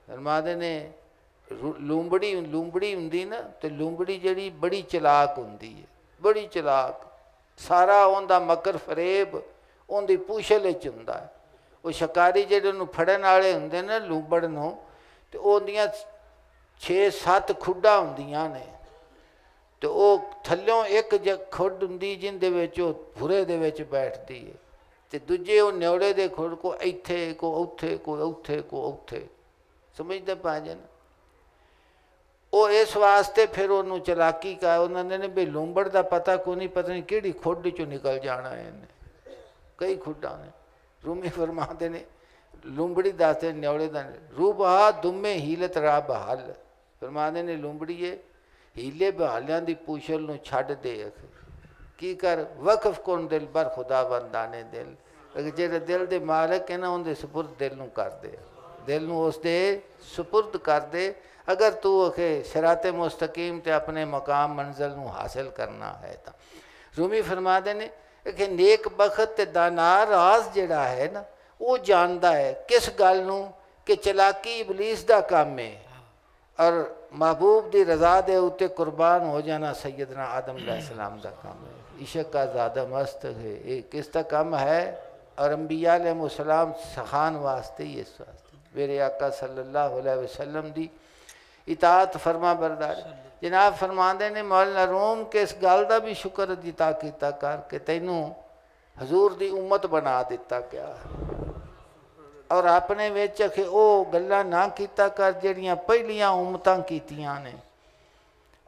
फरमाते ने लूंबड़ी हुंदी ना, तो लूंबड़ी जड़ी बड़ी चलाक हुंदी है, बड़ी चलाक। सारा उनका मकर फरेब उनकी पूछल च हुंदा है। वो शिकारी जेडे उन्होंने फड़न वाले हुंदे ना लूंबड़ नूं, ते उहदियां 6-7 खुड्डां हुंदियां ने, तो वो थल्लों एक खुड हुंदी जिंदे विच वो भुरे दे विच बैठदी है, ते दूजे वो न्योड़े दे खुड को इत्थे को उत्थे को उत्थे को उत्थे। समझते पा जे ना? वो इस वास्ते फिर उन्होंने चलाकी का उन्होंने ने भी लूंबड़ का पता को नहीं, पता नहीं कि खुड चो निकल जाना है। इन्हें कई खुडा ने। रूमी फरमाते ने लुंबड़ी दसते न्यौले का रूप हा दुमे हीलत रा बहाल फरमाते ने लुंबड़ीए हीले बहालियां दी पूछल नूं छड्ड दे की कर वकफ कौन दिल पर खुदा बंदाने दिल जेड़े दिल दे मालिक है ना उनके सुपुर्द दिल नूं कर दे दिल नूं उस दे सुपुर्द कर दे अगर तू अखे शराते मुस्तकीम ते अपने मकाम मंजिल नूं हासिल करना है तो रूमी फरमाते ने कि नेक बखत ते दानार राज जिहड़ा है ना वो जानता है किस गल नूं कि चलाकी इबलीस दा काम है और महबूब दी रज़ा दे उत्ते कुर्बान हो जाना सैयदना आदम अलैहिस्सलाम दा काम है। इश्क का ज़्यादा मस्त है ये किसका काम है और अंबिया अलैहिस्सलाम सखान वास्ते ही इस वास्ते मेरे आका सल्लल्लाहु अलैहि वसल्लम दी इताअत फरमा बरदार जनाब फरमाते ने मौलाना रूम के इस गल का भी शुक्र अदा किया कर कि तैनू हजूर दी उम्मत बना दिता क्या और अपने विच अखे वो गल्लां ना कीता कर जिहड़ियां पहलियां उम्मतां कीतियां ने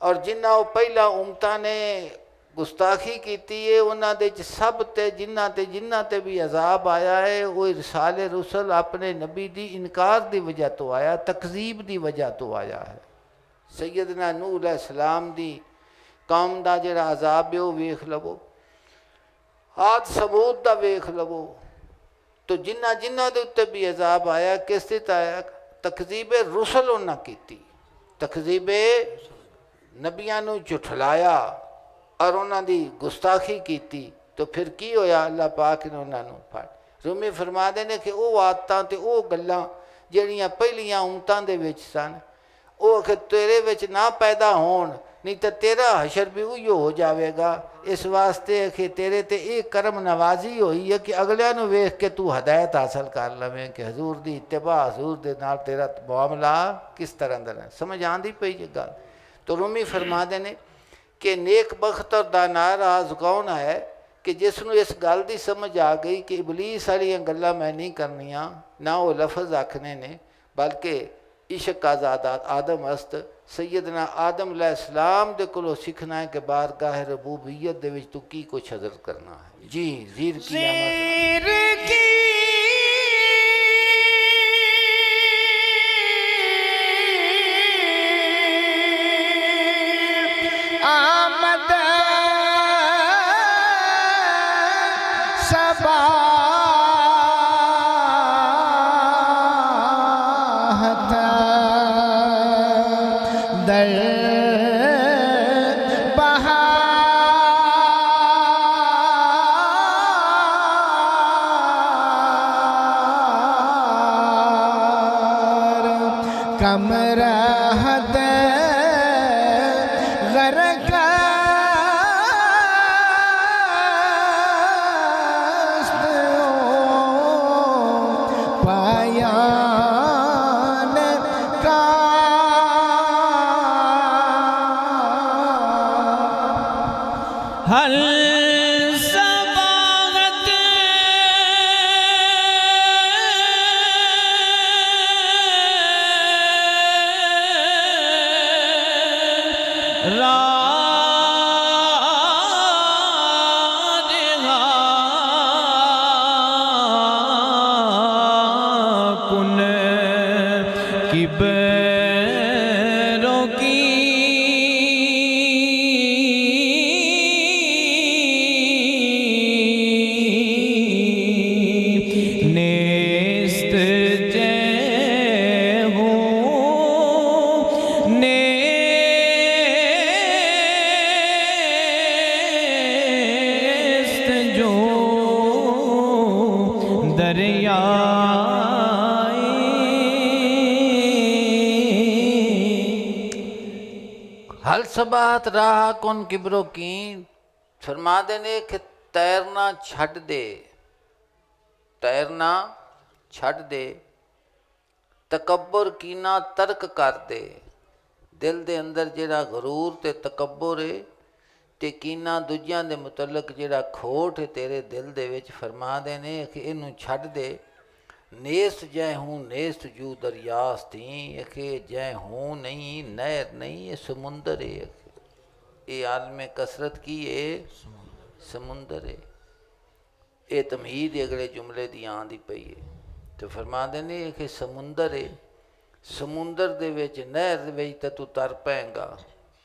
और जिन्ना वो पहला उम्मतां ने गुस्ताखी की है उन्होंने सब ते जिन्ना ते भी अजाब आया है वो इरसाले रुसल अपने नबी दी इनकार की वजह तो आया तकजीब की वजह तो आया है। सैयदना नूह अलैहिस्सलाम दी कौम का जिहड़ा अजाब है वो वेख लवो आद सबूत का वेख लवो तो जिन्ना दे उत्ते भी अजाब आया किस ते आया तकजीबे रुसल उन्हें की तकजीबे नबियां नूं झुठलाया और उन्होंने गुस्ताखी की तो फिर की होया अल्लाह पाक ने उन्होंने फड़ रूमी फरमाते ने कि वो आदतां ते वो गल्लां जिहड़ियां पहलियां उम्मतां दे विच सन वो आखिर तेरे विच ना पैदा होण नहीं तो तेरा हशर भी उहियो हो जाएगा इस वास्ते आखिर तेरे ते ये करम नवाजी हुई है कि अगलियां नूं वेख के तू हदायत हासिल कर लवें कि हजूर दी इत्तिबा हजूर दे नाल तेरा मामला किस तरह दा है समझ आंदी पई जे गल तो रूमी फरमाते ने कि नेक बख्त और दानार आज कौन है कि जिसनों इस गल की समझ आ गई कि इबलीस वाली गल्लां मैं नहीं करनियां ना वो लफज आखने ने बल्कि इश्क का ज़ादा आदम अस्त सैयदना आदम अलैहिस्सलाम दे कोलों सीखना है कि बारगाह रबूबियत दे विच तू की कुछ हजर करना है जी ज़ीर की आमद सबाहत दर बहार कमरहद हल सबागत राजगा कुन किबरों की हल सबात राह कौन किबरो की फरमा देने कि तैरना छड़ दे तैरना छड़ दे तकब्बुर कीना तर्क कर दे दिल दे अंदर जिहड़ा गरूर ते तकब्बुर है ते कीना दूजियां दे मुतलक जिहड़ा खोट है तेरे दिल दे विच फरमा देने कि इनू छड़ दे नेस्त जै हूँ नेस्त जू दरियास थी अखे जै हूँ नहीं नहर नहीं ये समुंदर है ये आलम कसरत की है समुंदर है ये तमहीद अगले जुमले दी आंदी पई है ਤੇ ਫਰਮਾਉਂਦੇ ਨੇ ਕਿ ਸਮੁੰਦਰ ਹੈ, ਸਮੁੰਦਰ ਦੇ ਵਿੱਚ ਨਹਿਰ ਦੇ ਵਿੱਚ ਤਾਂ ਤੂੰ ਤਰ ਪਏਗਾ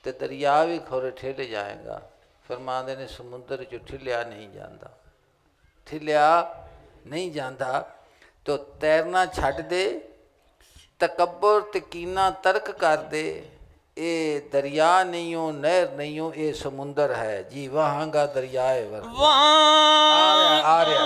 ਤੇ ਦਰਿਆ ਵੀ ਖੋਰੇ ਠਿੱਲ ਜਾਏਗਾ। ਫਰਮਾਉਂਦੇ ਨੇ ਸਮੁੰਦਰ 'ਚੋਂ ਠਿੱਲਿਆ ਨਹੀਂ ਜਾਂਦਾ, ਠਿੱਲਿਆ ਨਹੀਂ ਜਾਂਦਾ। ਤੋ ਤੈਰਨਾ ਛੱਡ ਦੇ, ਤਕੱਬਰ ਤੇ ਕੀਨਾ ਤਰਕ ਕਰ ਦੇ। ਇਹ ਦਰਿਆ ਨਹੀਂ ਹੋ, ਨਹਿਰ ਨਹੀਂ ਹੋ, ਇਹ ਸਮੁੰਦਰ ਹੈ ਜੀ। ਵਹਾਂਗਾ ਦਰਿਆਏ ਵਰ ਆ ਰਿਹਾ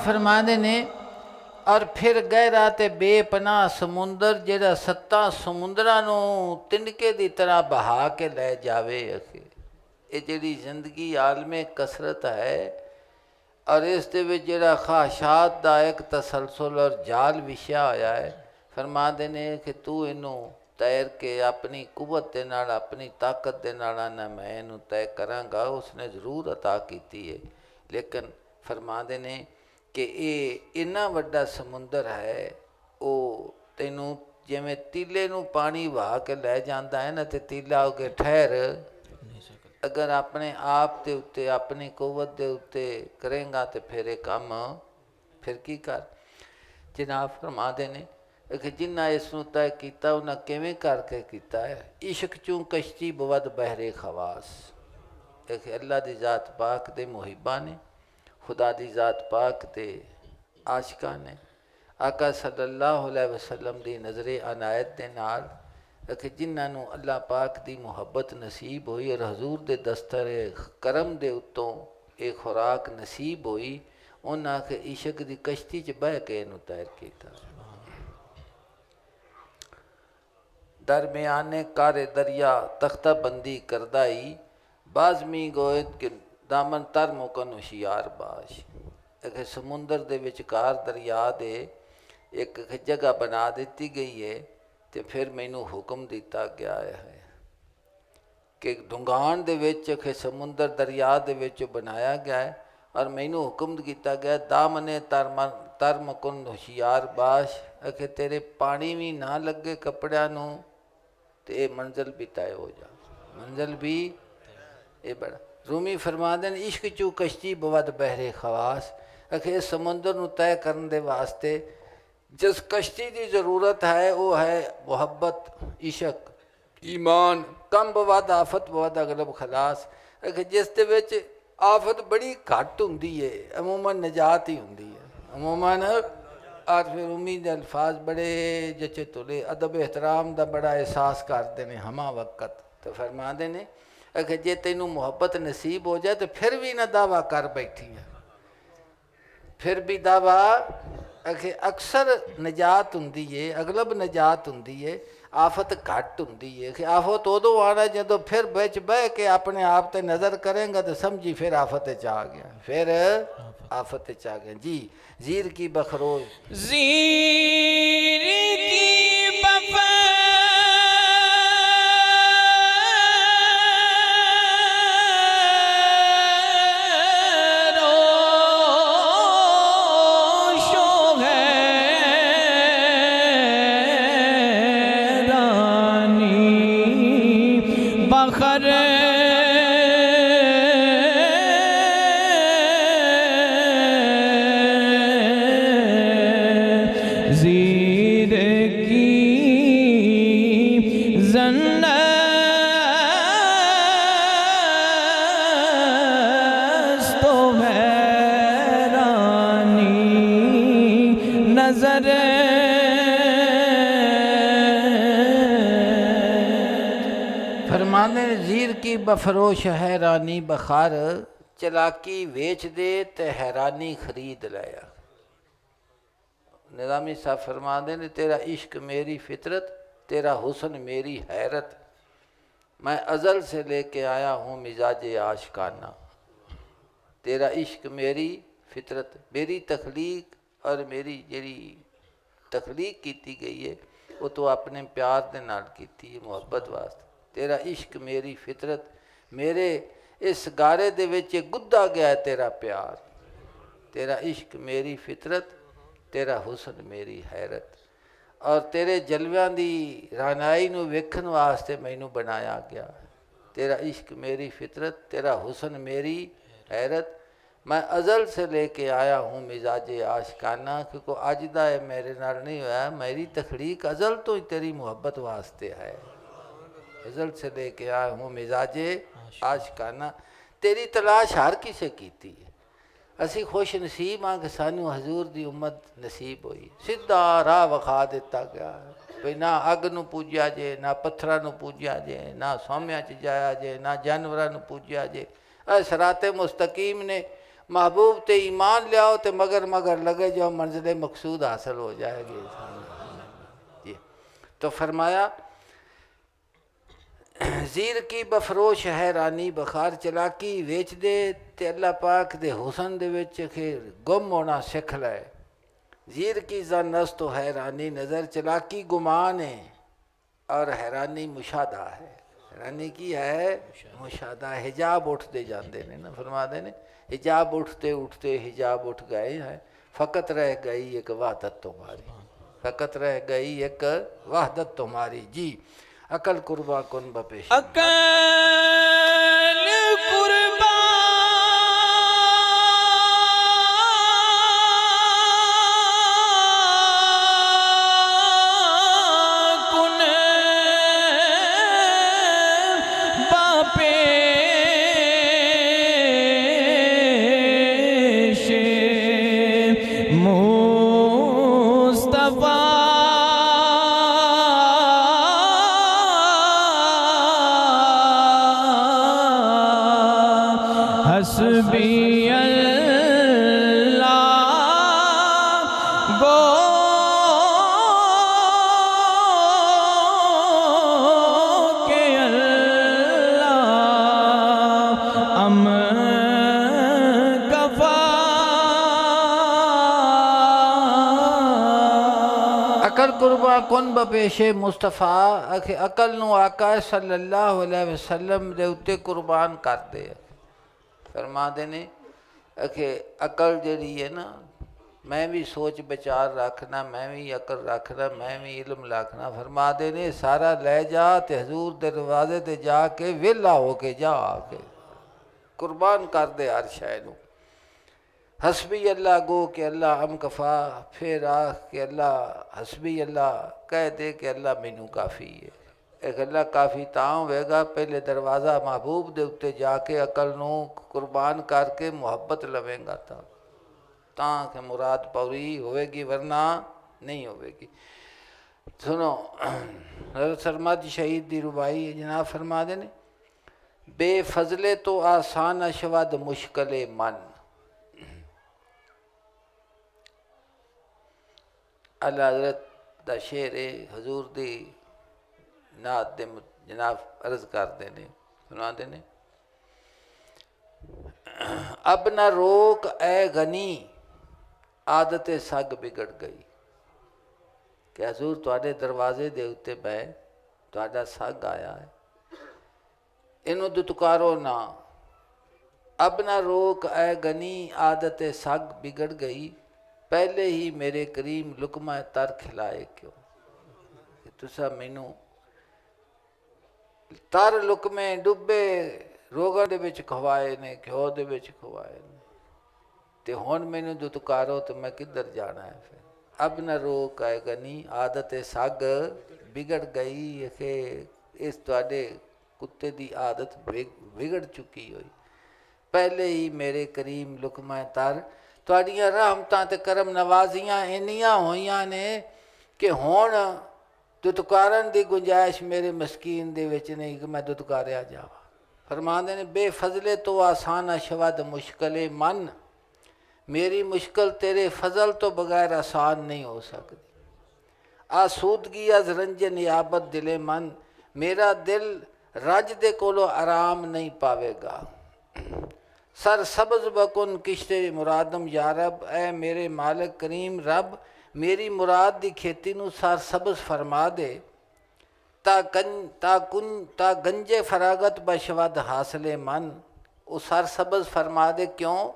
फरमाते ने। और फिर गहरा ते बेपनाह समुंदर जेड़ा सत्ता समुंदरां नूं तिनके दी तरह बहा के लै जावे। ये जिहड़ी जिंदगी आलमे कसरत है और इस दे विच जिहड़ा ख्वाहिशात दा एक तसलसल और जाल विछया होया है। फरमाते ने कि तू इनू तैर के अपनी कुवत दे नाल अपनी ताकत दे नाल ना मैं इनू तय करांगा, उसने जरूर अता कीती है। लेकिन फरमाते ने कि ये इन्ना वड्डा समुंदर है, वो तेनू जिवें तीले नू पानी वहा के लै जांदा है ना, तो तीला अगे ठहर अगर अपने आप के उत्ते अपनी कुवत के उत्ते करेंगा तो फिर ये काम फिर की कर। जनाब फरमाते ने कि जिन्ना इसनू तय किया उन्हें किवें करके किया है। इश्क चूँ कश्ती बवद बहरे खवास। अल्लाह की जात पाक दे मुहिबा ने, खुदा की जात पाक दे आशिका ने, आका सल्लल्लाहु अलैहि वसल्लम की नज़रे अनायत के नाल कि जिन्होंने अल्लाह पाक की मुहब्बत नसीब हुई और हजूर के दस्तर करम के उत्तों ये खुराक नसीब हुई, उन्हें के इश्क की कश्ती च बह के इनू तैर किया। दरमियाने कारे दरिया तख्ता बंदी करदाई, बाजमी गोयत के दामन तर मुकन हुशियार बाश। एक समुंदर दे विचकार दरिया दे एक जगह बना दी गई है, तो फिर मैनू हुक्म दिता गया है कि डुंगान दे विच समुंदर दरिया दे विच बनाया गया है। और मैनू हुक्म किया गया दामने तर मुकन हुशियार बाश। कि तेरे पानी भी ना लगे कपड़िया नू, तो ये मंजिल भी तय हो जा, मंजिल भी ये बड़ा। रूमी फरमाते हैं इश्क चू कश्ती बवद बहरे खवास। इस समुंदर नू तय करने दे वास्ते जिस कश्ती की ज़रूरत है वो है मुहब्बत, इश्क, ईमान। कम बवद आफत बवद अगलब खलास। जिस दे विच आफत बड़ी घट हुंदी है, अमूमन निजात ही हुंदी है अमूमन। और फिर रूमी के अल्फाज बड़े जचे तुले अदब एहतराम का बड़ा एहसास करते हैं हमा वक़्त। तो फरमाते ने कि जे तेनू मुहब्बत नसीब हो जाए तो फिर भी ना दावा कर बैठी है, फिर भी दावा कि अक्सर निजात हुंदी है, अगलब निजात हुंदी है, आफत घट हुंदी है। कि आफत उदों आना जो फिर बिच बह के अपने आप ते नज़र करेंगा तो समझी फिर आफत च आ गया, फिर आफत च आ गया। जी जीर की बखरोज, ज़ीर की बखरोज नजर फरमाने ज़ीर की बफरोश हैरानी बखार चलाकी वेच दे ते हैरानी खरीद लाया। निज़ामी साहब फरमाते ने तेरा इश्क मेरी फितरत, तेरा हुस्न मेरी हैरत, मैं अज़ल से लेके आया हूँ मिजाज आशिकाना। तेरा इश्क मेरी फितरत, मेरी तख्लीक और मेरी जी तख्लीक की गई है वो तो अपने प्यार के नाल कीती है, मुहब्बत वास्ते। तेरा इश्क मेरी फितरत, मेरे इस गारे दे विच गुद्दा गया है तेरा प्यार। तेरा इश्क मेरी फितरत, तेरा हुस्न मेरी हैरत, और तेरे जलवियां दी रानाई नूं वेखण वास्ते मैनू बनाया गया। तेरा इश्क मेरी फितरत, तेरा हुस्न मेरी हैरत, मैं अज़ल से लेके आया हूँ मिजाज आशिकाना। क्योंकि अज दा मेरे नाल नहीं होया, मेरी तखलीक अज़ल तो ही तेरी मुहब्बत वास्ते है। अज़ल से लेके आया हूँ मिजाज आशिकाना, तेरी तलाश हर किसे कीती है। असी खुश नसीब हाँ कि सानू हजूर दी उम्मत नसीब हुई। सीधा राह विखा दिता गया भी ना अग नूं पूजिया जे, ना पत्थरां नूं पूजिया जे, ना स्वामियां च जाया जे, ना जानवरां नूं पूजिया जे। सराते मुस्तकीम ने महबूब ते ईमान लियाओ तो मगर मगर लगे जो मंजिल मकसूद हासिल हो जाएगी जी। तो फरमाया ज़ीर की बफरोश हैरानी बखार चलाकी वेच दे ते अल्लाह पाक दे हुसन दे विच गुम होना सिख लै। ज़ीर की ज़न्नस तो हैरानी नज़र, चलाकी गुमान है और हैरानी मुशादा है। हैरानी की है मुशादा। हिजाब उठते जाते ने ना, फरमाते ने हिजाब उठते उठते हिजाब उठ गए हैं, फ़कत रह गई एक वहदत तुम्हारी, फ़कत रह गई एक वहदत तुम्हारी जी। अकल कुर्बा कुन बपेश अकल कुर्बा कुन बापेश मुस्तफा हस्बी अल्लाह गो के अल्लाह अम गफा। अकल कुर्बा कुन बपेशे मुस्तफ़ा आखे अकल नू आका सल्लल्लाहु अलैहि वसल्लम दे उत्ते कुर्बान कर दे। फरमाते ने आखे अकल जड़ी है ना, मैं भी सोच विचार रखना, मैं भी अकल रखना, मैं भी इल्म रखना। फरमाते ने सारा ले जा ते हजूर दे दरवाजे ते जाके वेला हो के जा आके कुर्बान कर दे हर शय नू। हसबी अल्लाह गो के अल्लाह अम कफा, फिर आख के अल्लाह हसबी अल्लाह कह दे कि अल्लाह मैनू काफ़ी है। एक अल्लाह काफ़ी तां होएगा पहले दरवाज़ा महबूब दे उत्ते जाके अकल नू कुर्बान करके मुहब्बत लवेंगा तां के मुराद पूरी होएगी, वरना नहीं होएगी। सुनो हज़रत सरमद शहीद दी रुबाई जनाब फरमा दे ने बेफजले तो आसान अशवद मुश्किल मन। अल्लाह हज़रत दा शेर हजूर दी नात दे जनाब अर्ज करते ने, सुनाते ने अब न रोक ए गनी आदत सग बिगड़ गई। कि हजूर तुहाडे दरवाजे दे उत्ते बै तुहाडा सग आया है, इनू दुतकारो ना। अब न रोक ए गनी आदत सग बिगड़ गई, पहले ही मेरे करीम लुकमा तर खिलाए क्यों। तुसा मैनू तर लुकमे डुबे रोगां दे विच खवाए ने, घ्यो दे विच खवाए ने, ते हुण मैनू दुतकारो तो मैं किधर जाना है। फिर अब न रोक आए गनी आदत सग बिगड़ गई। कि इस तुहाडे कुत्ते दी आदत बिगड़ चुकी हुई। पहले ही मेरे करीम लुकमा तर, तुहाडियां रहमतां ते करम नवाजियां इन्नियां होइयां ने कि हुण ਦੁਤਕਾਰਨ ਦੀ ਗੁੰਜਾਇਸ਼ ਮੇਰੇ ਮਸਕੀਨ ਦੇ ਵਿੱਚ ਨਹੀਂ ਕਿ ਮੈਂ ਦੁਤਕਾਰਿਆ ਜਾਵਾਂ। ਫਰਮਾਉਂਦੇ ਨੇ ਬੇਫਜ਼ਲੇ ਤੋਂ ਆਸਾਨ ਅਸ਼ਵਦ ਮੁਸ਼ਕਲੇ ਮਨ, ਮੇਰੀ ਮੁਸ਼ਕਲ ਤੇਰੇ ਫਜ਼ਲ ਤੋਂ ਬਗੈਰ ਆਸਾਨ ਨਹੀਂ ਹੋ ਸਕਦੀ। ਆਸੂਦਗੀ ਅਜ਼ ਰੰਜ ਨਿਆਬਤ ਦਿਲੇ ਮਨ, ਮੇਰਾ ਦਿਲ ਰੱਜ ਦੇ ਕੋਲੋਂ ਆਰਾਮ ਨਹੀਂ ਪਾਵੇਗਾ। ਸਰ ਸਬਜ਼ ਬਕੁਨ ਕਿਸ਼ਤੇ ਮੁਰਾਦਮ ਯਾਰਬ, ਐ ਮੇਰੇ ਮਾਲਕ ਕਰੀਮ ਰੱਬ ਮੇਰੀ ਮੁਰਾਦ ਦੀ ਖੇਤੀ ਨੂੰ ਸਰ ਸਬਜ਼ ਫਰਮਾ ਦੇ। ਤਾਂ ਗੰਜੇ ਫਰਾਗਤ ਬਸ਼ਵਦ ਹਾਸਲੇ ਮਨ, ਉਹ ਸਰ ਸਬਜ਼ ਫਰਮਾ ਦੇ ਕਿਉਂ?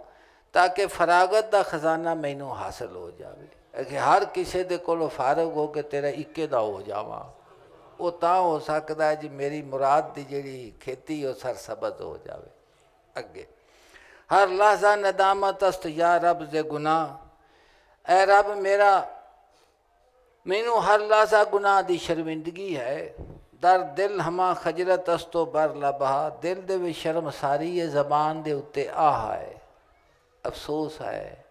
ਤਾਂ ਕਿ ਫਰਾਗਤ ਦਾ ਖਜ਼ਾਨਾ ਮੈਨੂੰ ਹਾਸਲ ਹੋ ਜਾਵੇ ਕਿ ਹਰ ਕਿਸੇ ਦੇ ਕੋਲੋਂ ਫਾਰਗ ਹੋ ਕੇ ਤੇਰਾ ਇੱਕੇ ਦਾ ਹੋ ਜਾਵਾਂ। ਉਹ ਤਾਂ ਹੋ ਸਕਦਾ ਹੈ ਜੀ ਮੇਰੀ ਮੁਰਾਦ ਦੀ ਜਿਹੜੀ ਖੇਤੀ ਉਹ ਸਰ ਸਬਜ਼ ਹੋ ਜਾਵੇ। ਅੱਗੇ ਹਰ ਲਹਜ਼ਾ ਨਦਾਮਤ ਅਸਤ ਯਾ ਰੱਬ ਦੇ ਗੁਨਾਹ, ਐ ਰੱਬ ਮੇਰਾ ਮੈਨੂੰ ਹਰ ਲਹਜ਼ਾ ਗੁਨਾਹ ਦੀ ਸ਼ਰਮਿੰਦਗੀ ਹੈ। ਦਰ ਦਿਲ ਹਮਾ ਖਜਰਤ ਅਸਤੋ ਬਰ ਲਬਹਾ, ਦਿਲ ਦੇ ਵਿੱਚ ਸ਼ਰਮਸਾਰੀ ਹੈ, ਜ਼ਬਾਨ ਦੇ ਉੱਤੇ ਆਹ ਹੈ, ਅਫਸੋਸ ਹੈ।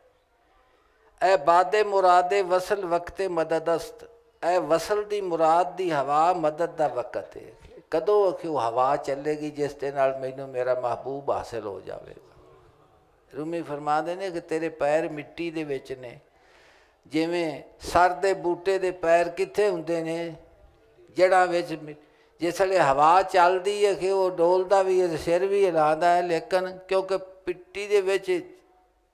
ਐ ਬਾਦੇ ਮੁਰਾਦੇ ਵਸਲ ਵਕਤੇ ਮਦਦਸਤ, ਐ ਵਸਲ ਦੀ ਮੁਰਾਦ ਦੀ ਹਵਾ ਮਦਦ ਦਾ ਵਕਤ ਹੈ। ਕਦੋਂ ਕਿ ਉਹ ਹਵਾ ਚੱਲੇਗੀ ਜਿਸ ਦੇ ਨਾਲ ਮੈਨੂੰ ਮੇਰਾ ਮਹਿਬੂਬ ਹਾਸਿਲ ਹੋ ਜਾਵੇਗਾ। ਰੂਮੀ ਫਰਮਾਉਂਦੇ ਨੇ ਕਿ ਤੇਰੇ ਪੈਰ ਮਿੱਟੀ ਦੇ ਵਿੱਚ ਨੇ, ਜਿਵੇਂ ਸਰ ਦੇ ਬੂਟੇ ਦੇ ਪੈਰ ਕਿੱਥੇ ਹੁੰਦੇ ਨੇ? ਜੜ੍ਹਾਂ ਵਿੱਚ। ਜਿਸ ਵੇਲੇ ਹਵਾ ਚੱਲਦੀ ਹੈ ਕਿ ਉਹ ਡੋਲਦਾ ਵੀ ਹੈ, ਸਿਰ ਵੀ ਹਿਲਾਉਂਦਾ ਹੈ, ਲੇਕਿਨ ਕਿਉਂਕਿ ਮਿੱਟੀ ਦੇ ਵਿੱਚ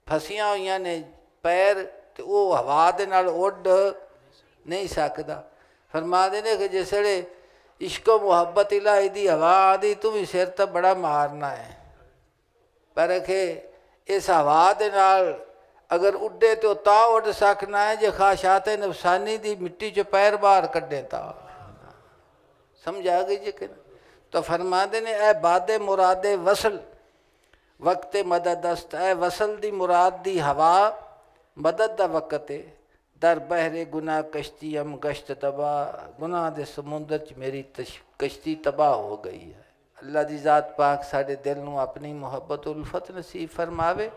ਫਸੀਆਂ ਹੋਈਆਂ ਨੇ ਪੈਰ, ਤੇ ਉਹ ਹਵਾ ਦੇ ਨਾਲ ਉੱਡ ਨਹੀਂ ਸਕਦਾ। ਫਰਮਾਉਂਦੇ ਨੇ ਕਿ ਜਿਸ ਵੇਲੇ ਇਸ਼ਕੋ ਮੁਹੱਬਤ ਇਲਾਹੀ ਦੀ ਹਵਾ ਆਦੀ, ਤੂੰ ਵੀ ਸਿਰ ਤਾਂ ਬੜਾ ਮਾਰਨਾ ਹੈ, ਪਰ ਕਿ ਇਸ ਹਵਾ ਦੇ ਨਾਲ ਅਗਰ ਉੱਡੇ ਤਾਂ ਤਾਂ ਉੱਡ ਸਕਣਾ ਹੈ ਜੇ ਖਾਸ਼ਾਤ ਨਫਸਾਨੀ ਦੀ ਮਿੱਟੀ 'ਚ ਪੈਰ ਬਾਹਰ ਕੱਢੇ ਤਾਂ। ਸਮਝ ਆ ਗਈ ਜੀ ਕਿ? ਤਾਂ ਫਰਮਾਉਂਦੇ ਨੇ ਇਹ ਬਾਦੇ ਮੁਰਾਦੇ ਵਸਲ ਵਕਤੇ ਮਦਦਸਤ, ਇਹ ਵਸਲ ਦੀ ਮੁਰਾਦ ਦੀ ਹਵਾ ਮਦਦ ਦਾ ਵਕਤ ਹੈ। ਦਰ ਬਹਿਰੇ ਗੁਨਾਹ ਕਸ਼ਤੀ ਅਮ ਗਸ਼ਤ ਤਬਾਹ, ਗੁਨਾਹ ਦੇ ਸਮੁੰਦਰ 'ਚ ਮੇਰੀ ਕਸ਼ਤੀ ਤਬਾਹ ਹੋ ਗਈ ਹੈ। ਅੱਲਾ ਦੀ ਜ਼ਾਤ ਪਾਕ ਸਾਡੇ ਦਿਲ ਨੂੰ ਆਪਣੀ ਮੁਹੱਬਤ ਉਲਫਤ ਨਸੀਬ ਫਰਮਾਵੇ।